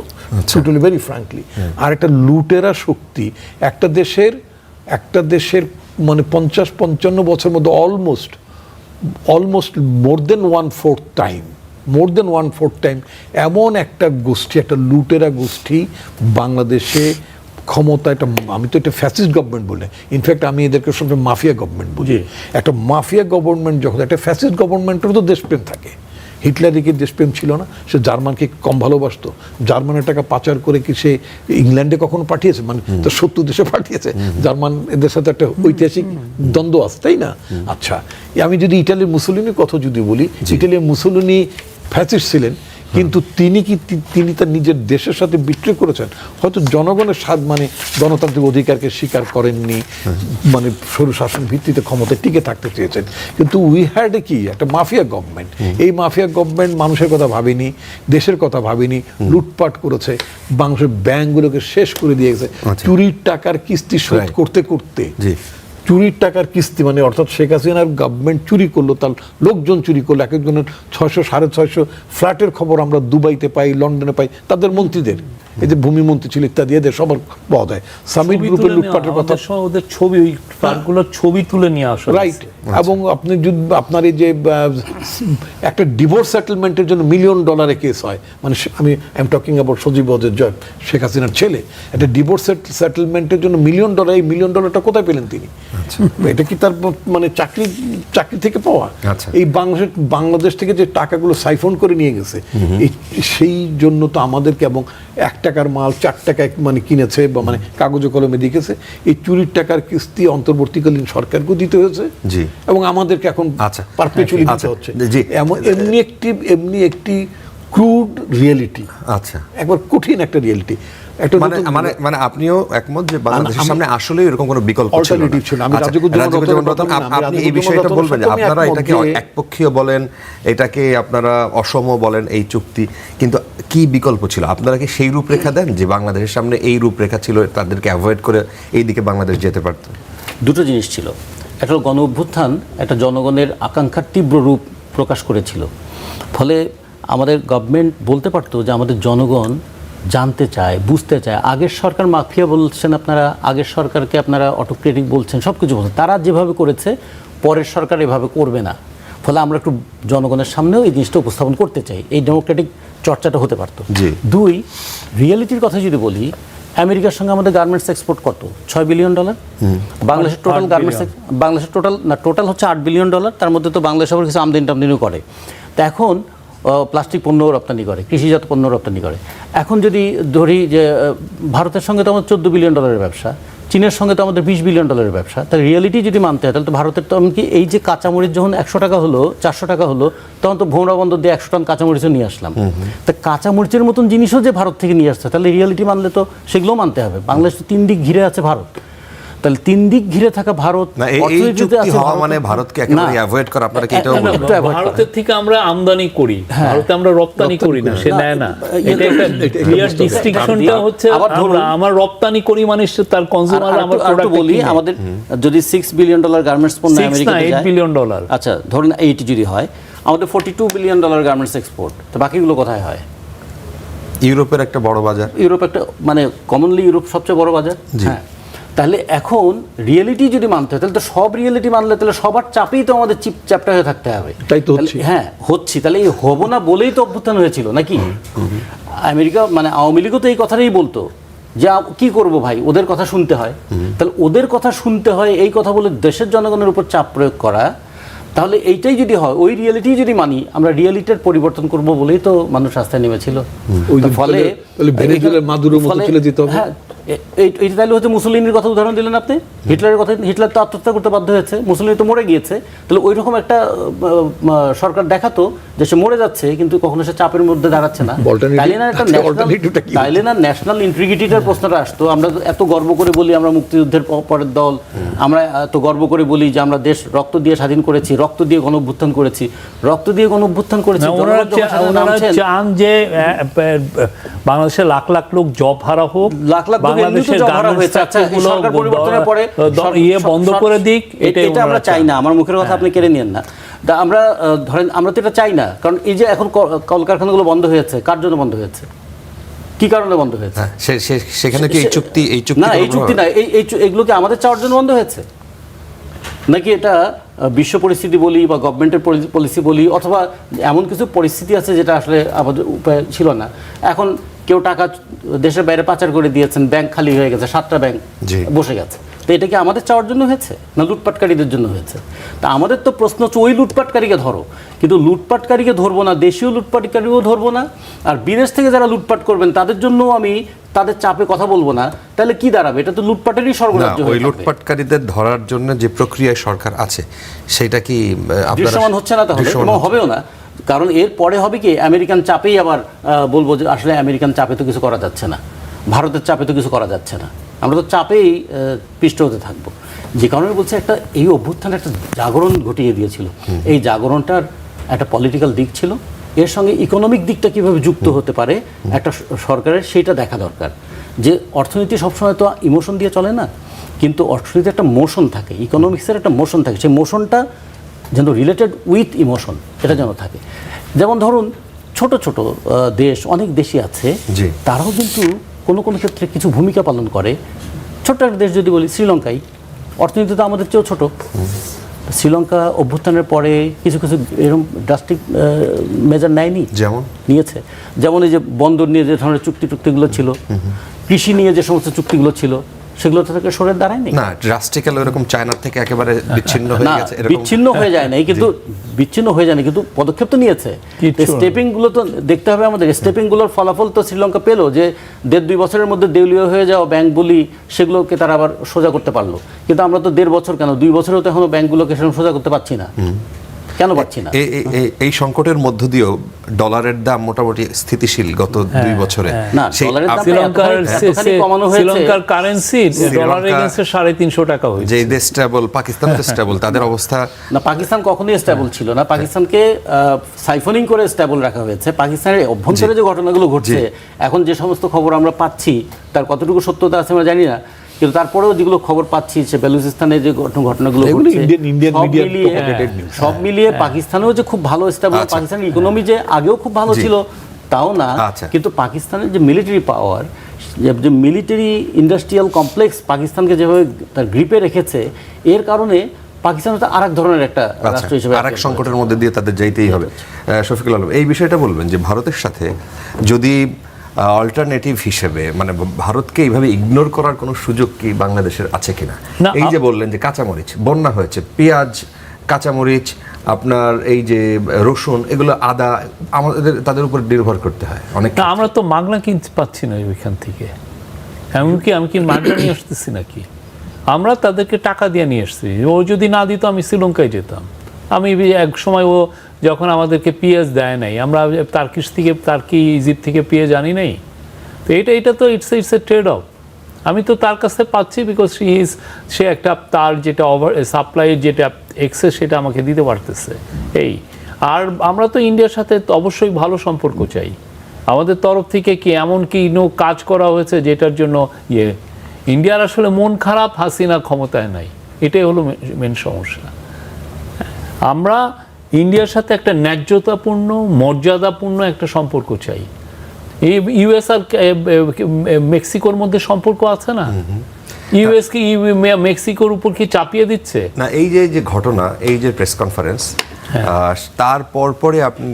টোটালি ভেরি ফ্র্যাঙ্কলি। আর একটা লুটেরা শক্তি একটা দেশের মানে 50-55 বছরের মধ্যে অলমোস্ট মোর দেন 1/4 টাইম এমন একটা গোষ্ঠী, একটা লুটেরা গোষ্ঠী বাংলাদেশে ক্ষমতা, আমি তো এটা ফ্যাসিস্ট গভর্নমেন্ট বলে, ইনফ্যাক্ট আমি এদেরকে সবসময় মাফিয়া গভর্নমেন্ট বলি। একটা মাফিয়া গভর্নমেন্ট যখন, একটা ফ্যাসিস্ট গভর্নমেন্টেরও তো দেশপ্রেম থাকে। হিটলারকে দেশপ্রেম ছিল না? সে জার্মানকে কম ভালোবাসতো? জার্মানের টাকা পাচার করে কি সে ইংল্যান্ডে কখনো পাঠিয়েছে? মানে তার 70 দেশে পাঠিয়েছে। জার্মান এদের সাথে একটা ঐতিহাসিক দ্বন্দ্ব আছে, তাই না? আচ্ছা, আমি যদি ইটালির মুসোলিনির কথা যদি বলি, ইটালির মুসোলিনি ফ্যাসিস্ট ছিলেন, কিন্তু তিনি তার নিজের দেশের সাথে বিট্রে করেছেন। হয়তো জনগণের মানে গণতান্ত্রিক অধিকারকে স্বীকার করেননি, মানে সরু শাসন ভিত্তিতে ক্ষমতায় টিকে থাকতে চেয়েছেন। কিন্তু উই হ্যাড কি একটা মাফিয়া গভর্নমেন্ট। এই মাফিয়া গভর্নমেন্ট মানুষের কথা ভাবেনি, দেশের কথা ভাবেনি, লুটপাট করেছে, বাংলাদেশের ব্যাংকগুলোকে শেষ করে দিয়ে গেছে। চুরির টাকার কিস্তি শোধ করতে করতে, চুরির টাকার কিস্তি, মানে অর্থাৎ শেখ হাসিনার গভর্নমেন্ট চুরি করলো, তার লোকজন চুরি করলো, এক একজনের 600-650 ফ্ল্যাটের খবর আমরা দুবাইতে পাই, লন্ডনে পাই, তাদের মন্ত্রীদের, এই যে ভূমি মন্ত্রী ছিল ইত্যাদি, এদের সবার পাওয়া যায়। সামিট গ্রুপের লুটপাটের কথা, ওদের ছবি, ওই ফ্ল্যাটগুলোর ছবি তুলে নিয়ে আসা, রাইট। এবং আপনি যদি আপনার এই যে একটা ডিভোর্স সেটেলমেন্টের জন্য $1 মিলিয়ন কেস হয়, মানে আমি টকিং অ্যাবাউট সজীব জয়, শেখ হাসিনার ছেলে, একটা ডিভোর্স সেটেলমেন্টের জন্য $1 মিলিয়ন, এই $1 মিলিয়নটা কোথায় পেলেন তিনি? এটা কি তার মানে চাকরি থেকে পাওয়া? এই বাংলাদেশ থেকে যে টাকাগুলো সাইফন করে নিয়ে গেছে, সেই জন্য তো আমাদেরকে, এবং 1 টাকার মাল 4 টাকায় মানে কিনেছে, বা মানে কাগজে কলমে দিয়েছে, এই চুরির টাকার কিস্তি অন্তর্বর্তীকালীন সরকারকেও দিতে হয়েছে, এবং আমাদেরকে এখন পারপেচুয়ালি দিতে হচ্ছে। এমনি একটি ক্রুড রিয়েলিটি, আচ্ছা, একবার কঠিন একটা রিয়েলিটি। মানে আপনিও একমত যে বাংলাদেশের সামনে আসলে এরকম কোনো বিকল্প ছিল না। আপনি এই বিষয়টা বলবেন যে আপনারা এটাকে একপক্ষীয় বলেন, এটাকে আপনারা অসম বলেন এই চুক্তি, কিন্তু কি বিকল্প ছিল? আপনারা কি সেই রূপরেখা দেন যে বাংলাদেশের সামনে এই রূপরেখা ছিল, তাদেরকে অ্যাভয়েড করে এইদিকে বাংলাদেশ যেতে পারত? দুটো জিনিস ছিল। একটা হলো গণ অভ্যুত্থান একটা জনগণের আকাঙ্ক্ষার তীব্র রূপ প্রকাশ করেছিল, ফলে আমাদের গভর্নমেন্ট বলতে পারতো যে আমাদের জনগণ জানতে চায়, বুঝতে চায়। আগের সরকার মাফিয়া বলছেন আপনারা, আগের সরকারকে আপনারা অটোক্রেটিক বলছেন, সব কিছু বলছেন, তারা যেভাবে করেছে পরের সরকার এভাবে করবে না। ফলে আমরা একটু জনগণের সামনেও এই জিনিসটা উপস্থাপন করতে চাই, এই ডেমোক্রেটিক চর্চাটা হতে পারতো। 2, রিয়েলিটির কথা যদি বলি, আমেরিকার সঙ্গে আমাদের গার্মেন্টস এক্সপোর্ট কত? $6 বিলিয়ন। বাংলাদেশের টোটাল গার্মেন্টস, বাংলাদেশের টোটাল হচ্ছে $8 বিলিয়ন। তার মধ্যে তো বাংলাদেশ আবার কিছু আমদানিও করে। তো এখন প্লাস্টিক পণ্য রপ্তানি করে, কৃষিজাত পণ্য রপ্তানি করে। এখন যদি ধরি যে ভারতের সঙ্গে তো আমাদের $14 বিলিয়ন ব্যবসা, চীনের সঙ্গে তো আমাদের $20 বিলিয়ন ব্যবসা। তাহলে রিয়েলিটি যদি মানতে হয় তাহলে তো ভারতের তো এমনকি এই যে কাঁচামরিচ যখন 100 টাকা হলো, 400 টাকা হলো, তখন তো ভোমরা বন্দর দিয়ে 100 টন কাঁচামরিচও নিয়ে আসলাম। তা কাঁচামরিচের মতন জিনিসও যে ভারত থেকে নিয়ে আসছে, তাহলে রিয়েলিটি মানলে তো সেগুলোও মানতে হবে। বাংলাদেশ তো 3 দিক ঘিরে আছে ভারত, তাহলে 3 দিক ঘিরে থাকা ভারত না, এই অর্থনীতিতে চুক্তি আছে হওয়া ভারত- মানে ভারতকে একেবারে না। অ্যাভয়েড করা, আপনারা কি এটাও না, বলবেন? একটু avoid করা। ভারতের থেকে আমরা আমদানি করি, ভারতে আমরা রপ্তানি করি না, সে নেয় না। এটা একটা ক্লিয়ার ডিস্টিংশনটা হচ্ছে আবার ধরুন- আমার রপ্তানি করি মানে সে তার কনজিউমার আমার আরেকটু প্রোডাক্ট বলি, আমাদের যদি $6 বিলিয়ন গার্মেন্টস পণ্য আমেরিকাতে $8 যায়, বিলিয়ন। আচ্ছা ধরুন 80 যদি হয়, আমাদের $42 বিলিয়ন গার্মেন্টস এক্সপোর্ট, তো বাকিগুলো কোথায় হয়? ইউরোপের একটা বড় বাজার, ইউরোপ একটা মানে কমনলি ইউরোপ সবচেয়ে বড় বাজার। হ্যাঁ, তাহলে এখন রিয়েলিটি যদি মানতে হয় তাহলে তো সব রিয়েলিটি মানলে তাহলে সবার চাপেই তো আমাদের চ্যাপ্টা হয়ে থাকতে হবে। তাই তো তাহলে- হচ্ছে। হ্যাঁ হচ্ছে, তাহলে এই হব না বলেই তো অভ্যুত্থান হয়েছিল নাকি? আমেরিকা মানে আওয়ামী লীগও তো এই কথাটাই বলতো যে কি করব ভাই, ওদের কথা শুনতে হয়। তাহলে ওদের কথা শুনতে হয় এই কথা বলে দেশের জনগণের উপর চাপ প্রয়োগ করা, তাহলে এইটাই যদি হয়, ওই রিয়েলিটি যদি মানি, আমরা রিয়েলিটির পরিবর্তন করব বলেই তো মানুষ রাস্তায় নেমেছিল। ওই যে তো ফলে তাহলে ভেনেজুয়েলার মাদুরোর মতো ফলে- চলে যেতে হবে। হ্যাঁ, এইটা তাহলে হচ্ছে মুসলিনের কথা উদাহরণ দিলেন আপনি, হিটলারের কথা। হিটলার তো আত্মহত্যা করতে বাধ্য হয়েছে, মুসলিন তো মরে গিয়েছে। তাহলে ওই রকম একটা সরকার দেখাতো যে সে মরে যাচ্ছে কিন্তু কখনো সে চাপের মধ্যে দাঁড়াচ্ছে না। Alternative- তাইলে না একটা আচ্ছা, national- alternative-টা কি? তাইলে না ন্যাশনাল ইন্টিগ্রিটিটার প্রশ্নটা আসতো। আমরা তো এত গর্ব করে বলি আমরা মুক্তিযুদ্ধের পরের দল, আমরা এত গর্ব করে বলি যে আমরা দেশ রক্ত দিয়ে স্বাধীন করেছি, রক্ত দিয়ে গণঅভ্যুত্থান করেছি, রক্ত দিয়ে গণঅভ্যুত্থান করেছি। ওনারা জনগণ যখন সেটা ওনারা নামছেন, চান যে বাংলাদেশে লাখ লাখ লোক জব হারা হোক, লাখ লাখ লোক এমনিতেও job হারা হয়েছে। আচ্ছা, এই সরকার পরিবর্তনের পরে বন্ধ করে দিক, এটাই এটা আমরা ওনারা চাই না। আমার মুখের কথা আপনি কেড়ে নিয়েন না। তা আমরা ধরেন আমরা তো এটা চাই না, কারণ এই যে এখন কলকারখানাগুলো বন্ধ হয়েছে, কার জন্য বন্ধ হয়েছে, কি কারণে বন্ধ হয়েছে? হ্যাঁ, সেখানে কি এই চুক্তি না, এই চুক্তি না, এগুলো কি আমাদের চাওয়ার জন্য বন্ধ হয়েছে, নাকি এটা বিশ্ব পরিস্থিতি বলি বা গভর্নমেন্টের পলিসি বলি, অথবা এমন কিছু পরিস্থিতি আছে যেটা আসলে আমাদের উপায় ছিল না? এখন কেউ টাকা দেশের বাইরে পাচার করে দিয়েছেন, ব্যাংক খালি হয়ে গেছে, 7টা ব্যাংক জি। বসে গেছে। তো এটা কি আমাদের চাওয়ার জন্য হয়েছে না লুটপাটকারীদের জন্য হয়েছে? তা আমাদের তো প্রশ্ন হচ্ছে ওই লুটপাটকারীকে ধরো, কিন্তু লুটপাটকারীকে ধরবো না, দেশীয় লুটপাটকারীও ধরবো না, আর বিদেশ থেকে যারা লুটপাট করবেন তাদের জন্য আমি তাদের চাপে কথা বলবো না। তাহলে কি দাঁড়াবে? এটা তো লুটপাটেরই না, সর্বরাজ্য ওই হয়ে থাকবে। লুটপাটকারীদের ধরার জন্য যে প্রক্রিয়ায় সরকার আছে সেটা কি আপনারা দৃশ্যমান হচ্ছে না তাহলে, দৃশ্যমান এবং হচ্ছে? হবেও না। কারণ এর পরে হবে কি, আমেরিকান চাপেই আবার বলবো যে আসলে আমেরিকান চাপে তো কিছু করা যাচ্ছে না, ভারতের চাপে তো কিছু করা যাচ্ছে না, আমরা তো চাপেই পিষ্ট হতে থাকবো। যে কারণে বলছে একটা এই অভ্যুত্থানের একটা জাগরণ ঘটিয়ে দিয়েছিল। এই জাগরণটার একটা পলিটিক্যাল দিক ছিল, এর সঙ্গে ইকোনমিক দিকটা কিভাবে যুক্ত হতে পারে একটা সরকারের, সেটা দেখা দরকার। যে অর্থনীতি সবসময় তো ইমোশন দিয়ে চলে না, কিন্তু অর্থনীতির একটা মোশন থাকে, ইকোনমিক্সের একটা মোশন থাকে, সেই মোশনটা যেন রিলেটেড উইথ ইমোশন, এটা যেন থাকে। যেমন ধরুন ছোট ছোট দেশ, অনেক দেশই আছে, জি। তারাও কিন্তু কোনো কোনো ক্ষেত্রে কিছু ভূমিকা পালন করে। ছোট্ট একটা দেশ যদি বলি, শ্রীলঙ্কাই অর্থনীতি তো আমাদের চেয়েও ছোট। শ্রীলঙ্কা অভ্যুত্থানের পরে কিছু কিছু এরকম ড্রাস্টিক মেজার নেয়নি, যেমন নিয়েছে। যেমন এই যে বন্দর নিয়ে যে ধরনের চুক্তিগুলো ছিল, কৃষি নিয়ে যে সমস্ত চুক্তিগুলো ছিল, সেগুলো তো থেকে সরে দাঁড়ায়নি। না, ড্রাস্টিক্যাল এরকম চায়নার থেকে একেবারে বিচ্ছিন্ন হয়ে না, গেছে এরকম বিচ্ছিন্ন হয়ে যায় না, কিন্তু বিচ্ছিন্ন হয়ে যায় না, কিন্তু পদক্ষেপ তো নিয়েছে। স্টেপিং গুলো তো দেখতে হবে আমাদের। স্টেপিং গুলোর ফলাফল তো শ্রীলঙ্কা পেলো, যে 1.5-2 বছরের মধ্যে দেউলিয়া হয়ে যাওয়া ব্যাংক বলি সেগুলোকে তারা আবার সোজা করতে পারলো। কিন্তু আমরা তো 1.5 বছর কেন 2 বছরেও তো এখনো ব্যাংকগুলোকে সেরকম সোজা করতে পারছি না। কেন পারছি না? এই সংকটের মধ্য দিয়েও ডলারের দাম মোটামুটি স্থিতিশীল গত 2 বছরে। না, সেই ডলারের দাম শ্রীলঙ্কার কমানো হয়েছে। শ্রীলঙ্কার কারেন্সি ডলার এগেইনস্টে 350 টাকা হয়েছে। যে দেশ স্টেবল, পাকিস্তান তো স্টেবল, তাদের অবস্থা না, পাকিস্তান কখনোই স্টেবল ছিল না। পাকিস্তানকে সাইফনিং করে স্টেবল রাখা হয়েছে। পাকিস্তানের অভ্যন্তরে যে ঘটনাগুলো ঘটছে, এখন যে সমস্ত খবর আমরা পাচ্ছি তার কতটুকু সত্যতা আছে আমরা জানি না, কিন্তু তারপরেও যেগুলো খবর পাচ্ছি সে বেলুচিস্তানে যে ঘটনাগুলো এগুলো ঘটছে, ইন্ডিয়ান সব মিডিয়া মিলিয়ে সব মিলিয়ে পাকিস্তানেও যে খুব ভালো স্টেবল, আচ্ছা। পাকিস্তানের ইকোনমি যে আগেও খুব ভালো জি। ছিল তাও না, আচ্ছা। কিন্তু পাকিস্তানের যে মিলিটারি পাওয়ার, যে মিলিটারি ইন্ডাস্ট্রিয়াল কমপ্লেক্স পাকিস্তানকে যেভাবে তার গ্রিপে রেখেছে, এর কারণে পাকিস্তান তো আরেক ধরনের একটা রাষ্ট্র হিসেবে আরেক সংকটের মধ্যে দিয়ে তাদের যাইতেই হবে। শফিকুল আলম, এই বিষয়টা বলবেন যে ভারতের সাথে যদি অল্টারনেটিভ হিসেবে, মানে ভারতকে এইভাবে ইগনোর করার কোনো সুযোগ কি বাংলাদেশের আছে কিনা? না, এই যে বললেন যে কাঁচামরিচ, বন্যা হয়েছে, পেঁয়াজ, কাঁচামরিচ, আপনার এই যে রসুন, এগুলো আদা, আমাদের তাদের উপর নির্ভর করতে হয় অনেক। না, আমরা তো মাগনা কিনতে পাচ্ছি না ওইখান থেকে। এমনকি আমি কি মাগনা নিয়ে আসতেছি নাকি? আমরা তাদেরকে টাকা দিয়ে নিয়ে এসেছি। ও যদি না দিত আমি শ্রীলঙ্কায় যেতাম। আমি এক সময় ও যখন আমাদেরকে পিএস দেয় নাই, আমরা তার্কি ইজিপ্ট থেকে পিএস জানি নাই। তো এটা তো ইটস এ ট্রেড অফ। আমি তো তার কাছে পাচ্ছি বিকজ সে একটা তার যেটা সাপ্লাইয়ের যেটা এক্সেস সেটা আমাকে দিতে পারতেছে। এই আর আমরা তো ইন্ডিয়ার সাথে অবশ্যই ভালো সম্পর্ক চাই। আমাদের তরফ থেকে কি এমন কি কাজ করা হয়েছে যেটার জন্য ইন্ডিয়ার আসলে মন খারাপ হাসিনা ক্ষমতায় নাই, এটাই হলো মেন সমস্যা। আমরা ইন্ডিয়ার সাথে একটা ন্যায্যতাপূর্ণ মর্যাদাপূর্ণ একটা সম্পর্ক চাই। এই ইউএস আর মেক্সিকোর মধ্যে সম্পর্ক আছে না? ইউএস কি মেক্সিকোর উপর কি চাপিয়ে দিচ্ছে না? এই যে ঘটনা, এই যে প্রেস কনফারেন্স, তার পরে আপনি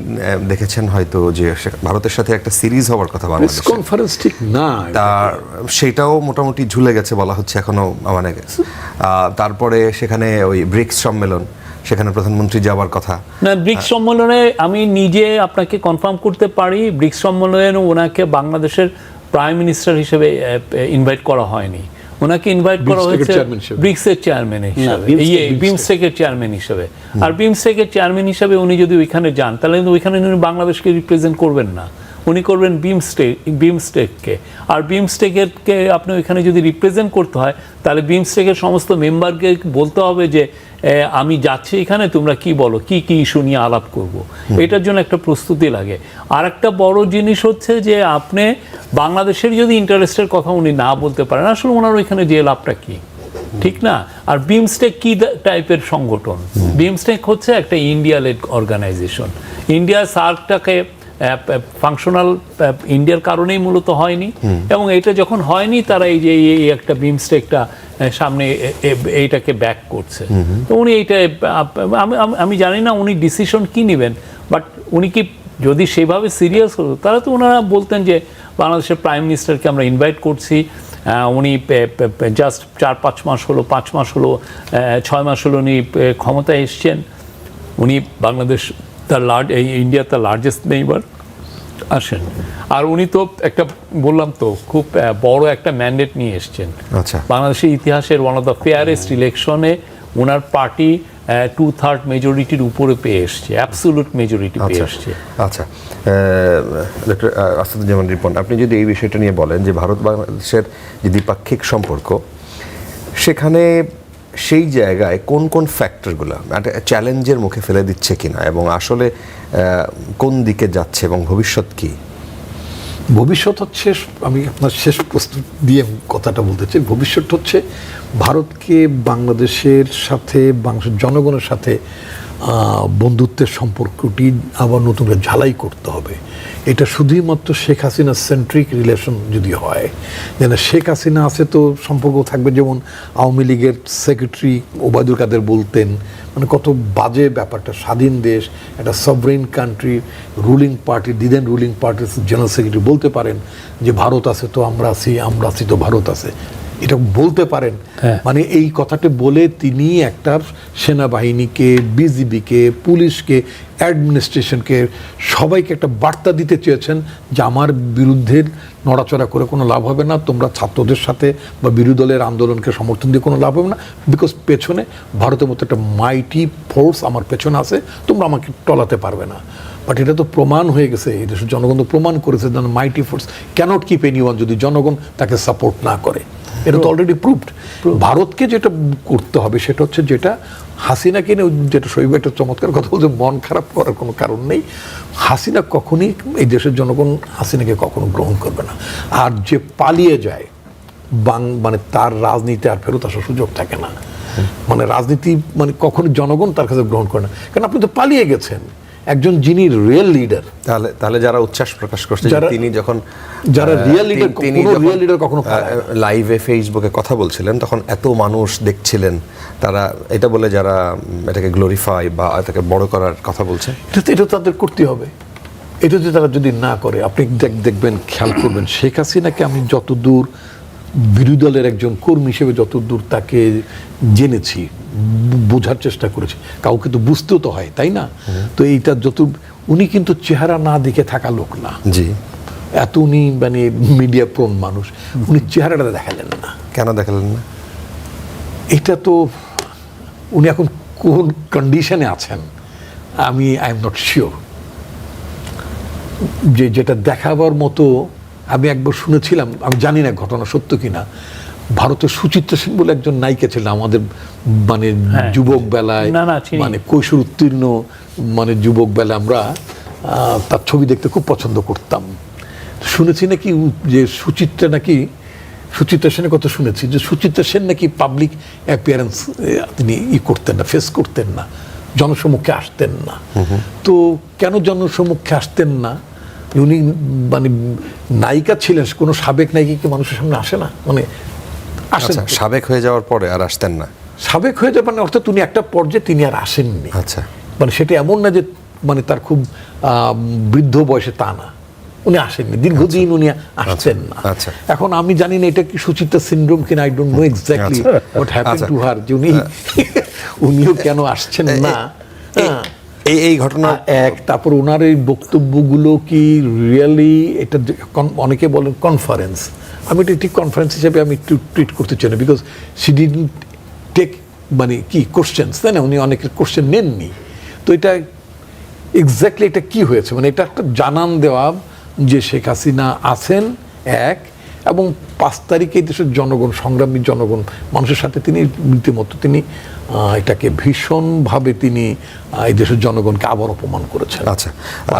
দেখেছেন হয়তো যে ভারতের সাথে একটা সিরিজ হওয়ার কথা প্রেস কনফারেন্স ঠিক না, তার সেটাও মোটামুটি ঝুলে গেছে বলা হচ্ছে এখনো। মানে তারপরে সেখানে ওই ব্রিক্স সম্মেলন, সেখানে প্রধানমন্ত্রী যাওয়ার কথা না। ব্রিক্স সম্মেলনে আমি নিজে আপনাকে কনফার্ম করতে পারি, ব্রিক্স সম্মেলনে ওনাকে বাংলাদেশের প্রাইম মিনিস্টার হিসেবে ইনভাইট করা হয়নি। ওনাকে ইনভাইট করা হয়েছে ব্রিক্সের চেয়ারম্যান হিসেবে, বিমস্টেকের চেয়ারম্যান হিসেবে। আর বিমস্টেকের চেয়ারম্যান হিসেবে উনি যদি ওইখানে যান তাহলে ওইখানে উনি বাংলাদেশকে রিপ্রেজেন্ট করবেন না, উনি করবেন বিমস্টেককে। আর বিমস্টেকেরকে আপনি ওইখানে যদি রিপ্রেজেন্ট করতে হয় তাহলে বিমস্টেকের সমস্ত মেম্বারকে বলতে হবে যে আমি যাচ্ছি এখানে, তোমরা কি বলো, কি ইস্যু নিয়ে আলাপ করব। এটার জন্য একটা প্রস্তুতি লাগে। আর একটা বড় জিনিস হচ্ছে যে আপনি বাংলাদেশের যদি ইন্টারেস্টের কথা উনি না বলতে পারেন, আসলে ওনার ওইখানে যে লাভটা কি, ঠিক না? আর বিমস্টেক কি টাইপের সংগঠন? বিমস্টেক হচ্ছে একটা ইন্ডিয়া লেড অর্গানাইজেশন। ইন্ডিয়া সার্কটাকে ফাংশনাল ইন্ডিয়ার কারণেই মূলত হয়নি, এবং এটা যখন হয়নি তারা এই যে এই একটা বিমস্টেকটা সামনে এইটাকে ব্যাক করছে। তো উনি এইটা আমি জানি না উনি ডিসিশন কি নেবেন, বাট উনি কি যদি সেভাবে সিরিয়াস হতো তাহলে তো ওনারা বলতেন যে বাংলাদেশের প্রাইম মিনিস্টারকে আমরা ইনভাইট করছি, উনি জাস্ট 4-5 মাস হলো, 5 মাস হলো, 6 মাস হলো উনি ক্ষমতায় এসছেন। উনি বাংলাদেশ ইন্ডিয়া তার লার্জেস্ট নেইবার, আসেন। আর উনি তো একটা বললাম তো খুব বড় একটা ম্যান্ডেট নিয়ে এসছেন। আচ্ছা, বাংলাদেশের ইতিহাসের ওয়ান অফ দ্য ফেয়ারেস্ট ইলেকশনে ওনার পার্টি 2/3 মেজরিটির উপরে পেয়ে এসছে, অ্যাবসোলুট মেজরিটি পেয়ে এসছে। আচ্ছা, ডক্টর আসাদুজ্জামান রিপন, আপনি যদি এই বিষয়টা নিয়ে বলেন যে ভারত বাংলাদেশের যে দ্বিপাক্ষিক সম্পর্ক, সেখানে সেই জায়গায় কোন কোন ফ্যাক্টরগুলো একটা চ্যালেঞ্জের মুখে ফেলে দিচ্ছে কিনা, এবং আসলে কোন দিকে যাচ্ছে এবং ভবিষ্যৎ কি? ভবিষ্যৎ হচ্ছে, আমি আপনার শেষ প্রশ্ন দিয়ে কথাটা বলতে চাই, ভবিষ্যৎ হচ্ছে ভারতকে বাংলাদেশের সাথে, বাংলাদেশের জনগণের সাথে বন্ধুত্বের সম্পর্কটি আবার নতুন করে ঝালাই করতে হবে। এটা শুধুই মাত্র শেখ হাসিনা সেন্ট্রিক রিলেশন যদি হয়, যেন শেখ হাসিনা আছে তো সম্পর্ক থাকবে, যেমন আওয়ামী লীগের সেক্রেটারি ওবায়দুল কাদের বলতেন, মানে কত বাজে ব্যাপারটা। স্বাধীন দেশ, একটা sovereign country, ruling party, the then ruling পার্টির জেনারেল সেক্রেটারি বলতে পারেন যে ভারত আছে তো আমরা আছি তো ভারত আছে, এটা বলতে পারেন। মানে এই কথাটা বলে তিনি একটা সেনাবাহিনীকে, বিজিবিকে, পুলিশকে, অ্যাডমিনিস্ট্রেশনকে, সবাইকে একটা বার্তা দিতে চেয়েছেন যে আমার বিরুদ্ধে নড়াচড়া করে কোনো লাভ হবে না, তোমরা ছাত্রদের সাথে বা বিরোধী দলের আন্দোলনকে সমর্থন দিয়ে কোনো লাভ হবে না, বিকজ পেছনে ভারতের মতো একটা মাইটি ফোর্স আমার পেছনে আছে, তোমরা আমাকে টলাতে পারবে না। বাট এটা তো প্রমাণ হয়ে গেছে, এই দেশের জনগণ তো প্রমাণ করেছে যে মাইটি ফোর্স ক্যানট কিপ এনিওয়ান যদি জনগণ তাকে সাপোর্ট না করে। এটা তো অলরেডি প্রুভড। ভারতকে যেটা করতে হবে সেটা হচ্ছে, যেটা হাসিনাকে নিয়ে যেটা শৈব একটা চমৎকার কথা বলছে, মন খারাপ করার কোনো কারণ নেই। হাসিনা কখনই, এই দেশের জনগণ হাসিনাকে কখনো গ্রহণ করবে না। আর যে পালিয়ে যায় মানে তার রাজনীতি আর ফেরত আসার সুযোগ থাকে না। মানে রাজনীতি মানে কখনো জনগণ তার কাছে গ্রহণ করে না, কারণ আপনি তো পালিয়ে গেছেন। একজন যিনি রিয়েল লিডার, তাহলে যারা উচ্ছ্বাস প্রকাশ করছে তিনি যখন, যারা রিয়েল লিডার, তিনি রিয়েল লিডার কখনো লাইভে ফেসবুকে কথা বলছিলেন তখন এত মানুষ দেখছিলেন, তারা এটা বলে যারা এটাকে গ্লোরিফাই বা এটাকে বড় করার কথা বলছে, এটা তাদের করতে হবে। এটা যদি তারা যদি না করে, আপনি দেখবেন, খেয়াল করবেন, শেখ হাসিনাকে আমি যতদূর বিরোধী দলের একজন কর্মী হিসেবে যতদূর তাকে জেনেছি, বোঝার চেষ্টা করেছি, কাউকে তো বুঝতেও তো হয়, তাই না? তো এইটা উনি কিন্তু চেহারা না দেখে থাকা লোক না। জি, এত উনি মানে মিডিয়া প্রণ মানুষ, উনি চেহারাটা দেখালেন না। কেন দেখালেন না? এটা তো উনি এখন কোন কন্ডিশনে আছেন আই এম নট শিওর। যেটা দেখাবার মতো, আমি একবার শুনেছিলাম, আমি জানি না ঘটনা সত্য কিনা, ভারতের সুচিত্রা সেন বলে একজন নায়িকা ছিলেন আমাদের মানে যুবক বেলায়, মানে কৈশোর উত্তীর্ণ মানে যুবক বেলায় আমরা তার ছবি দেখতে খুব পছন্দ করতাম। শুনেছি নাকি যে সুচিত্রা সেনের কথা শুনেছি যে সুচিত্রা সেন নাকি পাবলিক অ্যাপিয়ারেন্স তিনি করতেন না, ফেস করতেন না, জনসমক্ষে আসতেন না। তো কেন জনসমক্ষে আসতেন না? উনি মানে নায়িকা ছিলেন, কোনো সাবেক নায়িকা কি মানুষের সামনে আসে না? মানে আসেন, সাবেক হয়ে যাওয়ার পরে আর আসতেন না। সাবেক হয়ে যাবেন অর্থাৎ উনি একটা পর্যায়ে তিনি আর আসেননি। আচ্ছা, মানে সেটা এমন না যে মানে তার খুব বৃদ্ধ বয়সে, তা না, উনি আসেননি, দীর্ঘদিন উনি আসছেন না। এখন আমি জানি না এটা কি সুচিত্রা সিনড্রোম কিনা, I don't know exactly what happen to her, যে উনিও কেন আসছেন না এই ঘটনা এক। তারপর ওনার এই বক্তব্যগুলো কি রিয়েলি, এটা অনেকে বলেন কনফারেন্স, আমি এটা ঠিক কনফারেন্স হিসেবে আমি একটু ট্রিট করতে চাই না, বিকজ সি ডিডন্ট টেক মানে কি কোশ্চেন্স, তাই না, উনি অনেকের কোশ্চেন নেননি। তো এটা এক্স্যাক্টলি এটা কি হয়েছে, মানে এটা একটা জানান দেওয়া যে শেখ হাসিনা আছেন এক, এবং 5 তারিখে এই দেশের জনগণ, সংগ্রামী জনগণ মানুষের সাথে তিনি রীতিমতো তিনি এটাকে ভীষণভাবে তিনি এই দেশের জনগণকে আবার অপমান করেছেন। আচ্ছা,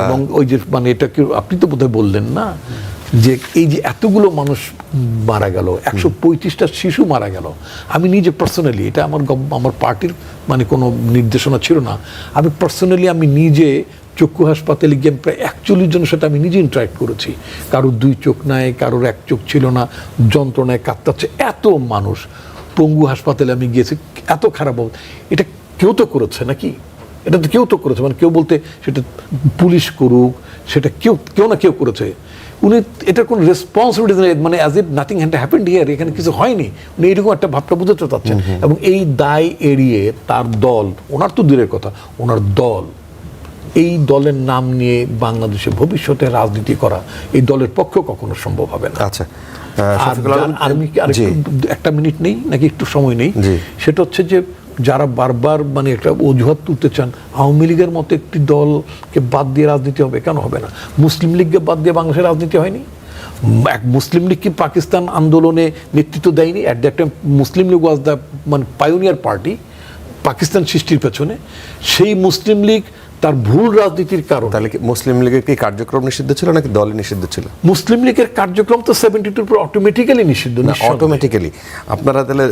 এবং ওই যে মানে এটাকে আপনি তো বোধহয় বললেন না যে এই যে এতগুলো মানুষ মারা গেল, 135টা শিশু মারা গেল, আমি নিজে পার্সোনালি, এটা আমার পার্টির মানে কোনো নির্দেশনা ছিল না, আমি পার্সোনালি আমি নিজে চক্ষু হাসপাতালে গিয়ে প্রায় 41 জনের সাথে আমি নিজে ইন্টারাক্ট করেছি। কারোর 2 চোখ নাই, কারোর 1 চোখ ছিল না, যন্ত্রণায় কাতরাচ্ছে এত মানুষ। পঙ্গু হাসপাতালে আমি গিয়েছি, এত খারাপ অবস্থা। এটা কেউ তো করেছে নাকি? এটা তো কেউ তো করেছে, মানে কেউ বলতে সেটা পুলিশ করুক, সেটা কেউ না কেউ করেছে। উনি এটার কোনো রেসপন্সিবিলিটি নেই, মানে as if nothing had happened here, এখানে কিছু হয়নি, উনি এরকম একটা ভাবটা বুঝতে চাচ্ছেন। এবং এই দায় এড়িয়ে তার দল, ওনার তো দূরের কথা, ওনার দল, এই দলের নাম নিয়ে বাংলাদেশে ভবিষ্যতে রাজনীতি করা এই দলের পক্ষে কখনো সম্ভব হবে না। আচ্ছা, আমি একটা মিনিট নেই নাকি একটু সময় নেই, সেটা হচ্ছে যে যারা বারবার মানে একটা অজুহাত তুলতে চান আওয়ামী লীগের মতো একটি দলকে বাদ দিয়ে রাজনীতি হবে, কেন হবে না? মুসলিম লীগকে বাদ দিয়ে বাংলাদেশের রাজনীতি হয়নি? এক মুসলিম লীগ কি পাকিস্তান আন্দোলনে নেতৃত্ব দেয়নি? At that time Muslim League was the মানে পাইওনিয়ার পার্টি পাকিস্তান সৃষ্টির পেছনে। সেই মুসলিম লীগ তার ভুল রাজনীতির কারণে, তাহলে মুসলিম লীগের কি কার্যক্রম নিষিদ্ধ ছিল নাকি দলই নিষিদ্ধ ছিল? মুসলিম লীগের কার্যক্রম তো 72 পর অটোমেটিক্যালি নিষিদ্ধ। না, অটোমেটিক্যালি আপনারা তাহলে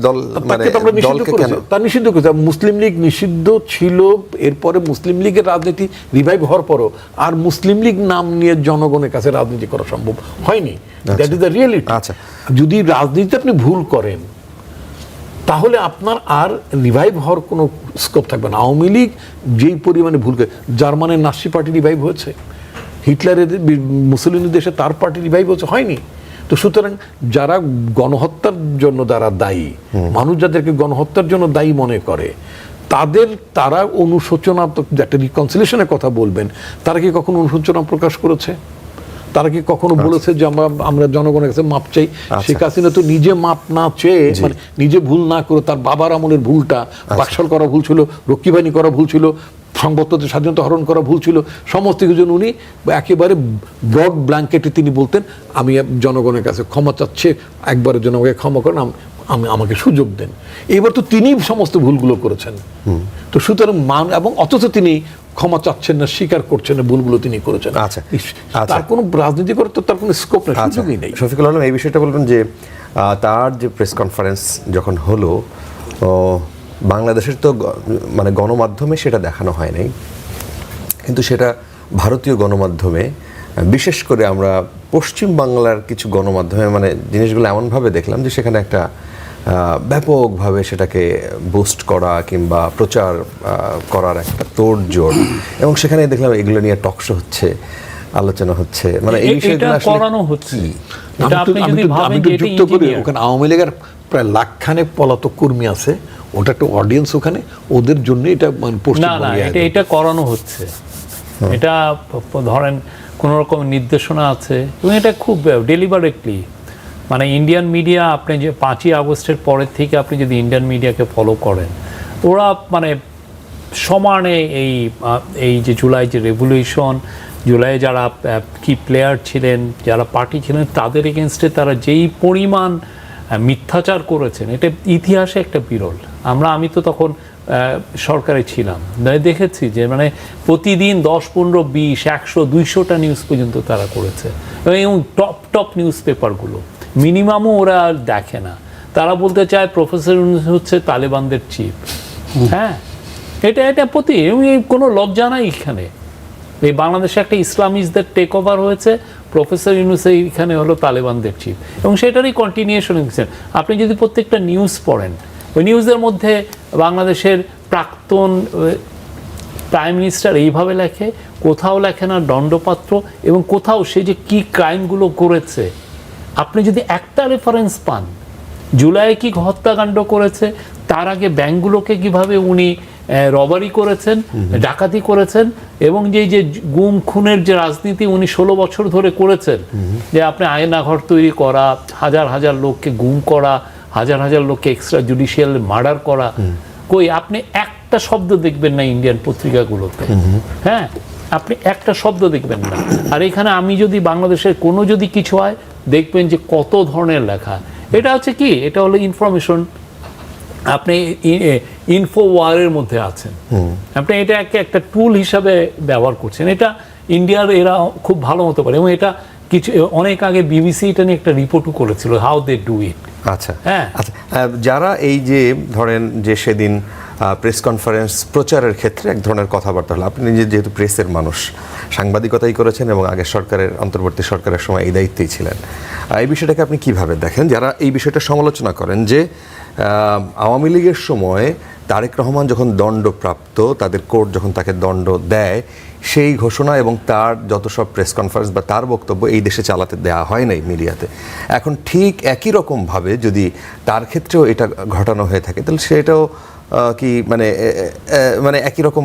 দল মানে দলকে কেন তা নিষিদ্ধ করেছে? মুসলিম লীগ নিষিদ্ধ ছিল, এরপরে মুসলিম লীগের রাজনীতি রিভাইভ হওয়ার পরও আর মুসলিম লীগ নাম নিয়ে জনগণের কাছে রাজনীতি করা সম্ভব হয়নি। That is the reality. আচ্ছা, যদি রাজনীতিতে আপনি ভুল করেন তাহলে আপনার আর রিভাইভ হওয়ার কোনো স্কোপ থাকবে না। আওয়ামী লীগ যেই পরিমাণে ভুল করে, জার্মানের নাৎসি পার্টি রিভাইভ হয়েছে, হিটলারের মুসলিম দেশে তার পার্টি রিভাইভ হচ্ছে, হয়নি। তো সুতরাং যারা গণহত্যার জন্য যারা দায়ী, মানুষ যাদেরকে গণহত্যার জন্য দায়ী মনে করে, তারা অনুশোচনাত্মক একটা রিকনসিলিয়েশনের কথা বলবেন, তারা কি কখনো অনুশোচনা প্রকাশ করেছে? তারা কি কখনো বলেছে যে আমরা জনগণের কাছে মাপ চাই? শেখ হাসিনা তো নিজে মাপ না চেয়ে, মানে নিজে ভুল না করে, তার বাবার আমলের ভুলটা, বাকশাল করা ভুল ছিল, রক্ষীবাহিনী করা ভুল ছিল, সংবাদপত্রের স্বাধীনতা হরণ করা ভুল ছিল, সমস্ত কিছু উনি একেবারে ব্রড ব্ল্যাঙ্কেটে তিনি বলতেন আমি জনগণের কাছে ক্ষমা চাচ্ছে, একবারের জন্য আমাকে ক্ষমা করেন, আমাকে সুযোগ দেন। এবার তো তিনি সমস্ত ভুলগুলো করেছেন। তো সুতরাং এবং অথচ তিনি ক্ষমা চাচ্ছেন না, স্বীকার করছেন না ভুলগুলো তিনি করেছেন। তার কোনো রাজনীতি করার তো তার কোনো স্কোপ নেই, সুযোগই নেই। শফিকুল আলম, এই বিষয়টা বলবেন যে তার যে প্রেস কনফারেন্স যখন হলো, বাংলাদেশের তো মানে গণমাধ্যমে সেটা দেখানো হয় নাই, কিন্তু সেটা ভারতীয় গণমাধ্যমে, বিশেষ করে আমরা পশ্চিম বাংলার কিছু গণমাধ্যমে মানে জিনিসগুলো এমনভাবে দেখলাম যে সেখানে একটা ব্যাপকভাবে সেটাকে বুস্ট করা কিংবা প্রচার করার একটা তোড়জোড়, এবং সেখানে দেখলাম এগুলো নিয়ে টকশো হচ্ছে, আলোচনা হচ্ছে, মানে এই বিষয়গুলো করানো হচ্ছে। আমি তো যুক্ত করি, ওখানে আওয়ামী লীগের প্রায় লাখখানেক পলাতক কর্মী আছে, ওটা একটা অডিয়েন্স ওখানে, ওদের জন্য এটা এটা করানো হচ্ছে। এটা ধরেন কোন রকম নির্দেশনা আছে এবং এটা খুব ডেলিবারেটলি মানে ইন্ডিয়ান মিডিয়া, আপনি যে 5ই আগস্টের পরের থেকে আপনি যদি ইন্ডিয়ান মিডিয়াকে ফলো করেন, ওরা মানে সমানে এই যে জুলাই যে রেভলিউশন, জুলাই যারা কি প্লেয়ার ছিলেন, যারা পার্টি ছিলেন, তাদের এগেনস্টে তারা যেই পরিমাণ মিথ্যাচার করেছেন, এটা ইতিহাসে একটা বিরল। আমি তো তখন সরকারে ছিলাম, দেখেছি যে মানে প্রতিদিন 10, 15, 20, 100, 200টা নিউজ পর্যন্ত তারা করেছে, এবং টপ নিউজ পেপারগুলো মিনিমামও ওরা আর দেখে না। তারা বলতে চায় প্রফেসর ইউনূস হচ্ছে তালেবানদের চিফ। হ্যাঁ, এটা কোনো লজ্জা নাই এখানে। এই বাংলাদেশে একটা ইসলামিস্টদের টেক ওভার হয়েছে, প্রফেসর ইউনূস এইখানে হলো তালেবানদের চিফ, এবং সেটারই কন্টিনিউশন হচ্ছে। আপনি যদি প্রত্যেকটা নিউজ পড়েন, ওই নিউজের মধ্যে বাংলাদেশের প্রাক্তন প্রাইম মিনিস্টার এইভাবে লেখে, কোথাও লেখে না দণ্ডপাত্র, এবং কোথাও সে যে কী ক্রাইমগুলো করেছে আপনি যদি একটা রেফারেন্স পান, জুলাইয়ে কি হত্যাকাণ্ড করেছে, তার আগে ব্যাংকগুলোকে কিভাবে উনি রবারি করেছেন, ডাকাতি করেছেন, এবং যে গুম খুনের যে রাজনীতি উনি 16 বছর ধরে করেছেন, যে আপনি আয়নাঘর তৈরি করা, হাজার হাজার লোককে গুম করা, হাজার হাজার লোককে এক্সট্রা জুডিশিয়াল মার্ডার করা, কই আপনি একটা শব্দ দেখবেন না ইন্ডিয়ান পত্রিকাগুলোতে। হ্যাঁ, আপনি একটা শব্দ দেখবেন না। আর এখানে আমি যদি বাংলাদেশের কোনো যদি কিছু হয়, দেখবেন যে কত ধরনের লেখা। এটা হচ্ছে কি, এটা হলো ইনফরমেশন, আপনি ইনফো ওয়ারের মধ্যে আছেন, আপনি এটা একটা টুল হিসাবে ব্যবহার করছেন। এটা ইন্ডিয়ার এরা খুব ভালো মতো পারে, এবং এটা কিছু অনেক আগে বিবিসি এটা নিয়ে একটা রিপোর্টও করেছিল, হাউ দে ডু ইট। আচ্ছা, হ্যাঁ, আচ্ছা, যারা এই যে ধরেন যে সেদিন প্রেস কনফারেন্স প্রচারের ক্ষেত্রে এক ধরনের কথাবার্তা হলো, আপনি নিজে যেহেতু প্রেসের মানুষ, সাংবাদিকতাই করেছেন এবং আগের সরকারের অন্তর্বর্তী সরকারের সময় এই দায়িত্বেই ছিলেন, এই বিষয়টাকে আপনি কিভাবে দেখেন? যারা এই বিষয়টা সমালোচনা করেন যে আওয়ামী লীগের সময় তারেক রহমান যখন দণ্ডপ্রাপ্ত, তাদের কোর্ট যখন তাকে দণ্ড দেয়, সেই ঘোষণা এবং তার যত সব প্রেস কনফারেন্স বা তার বক্তব্য এই দেশে চালাতে দেওয়া হয় নাই মিডিয়াতে। এখন ঠিক একই রকমভাবে যদি তার ক্ষেত্রেও এটা ঘটানো হয়ে থাকে, তাহলে সেটাও কি মানে একই রকম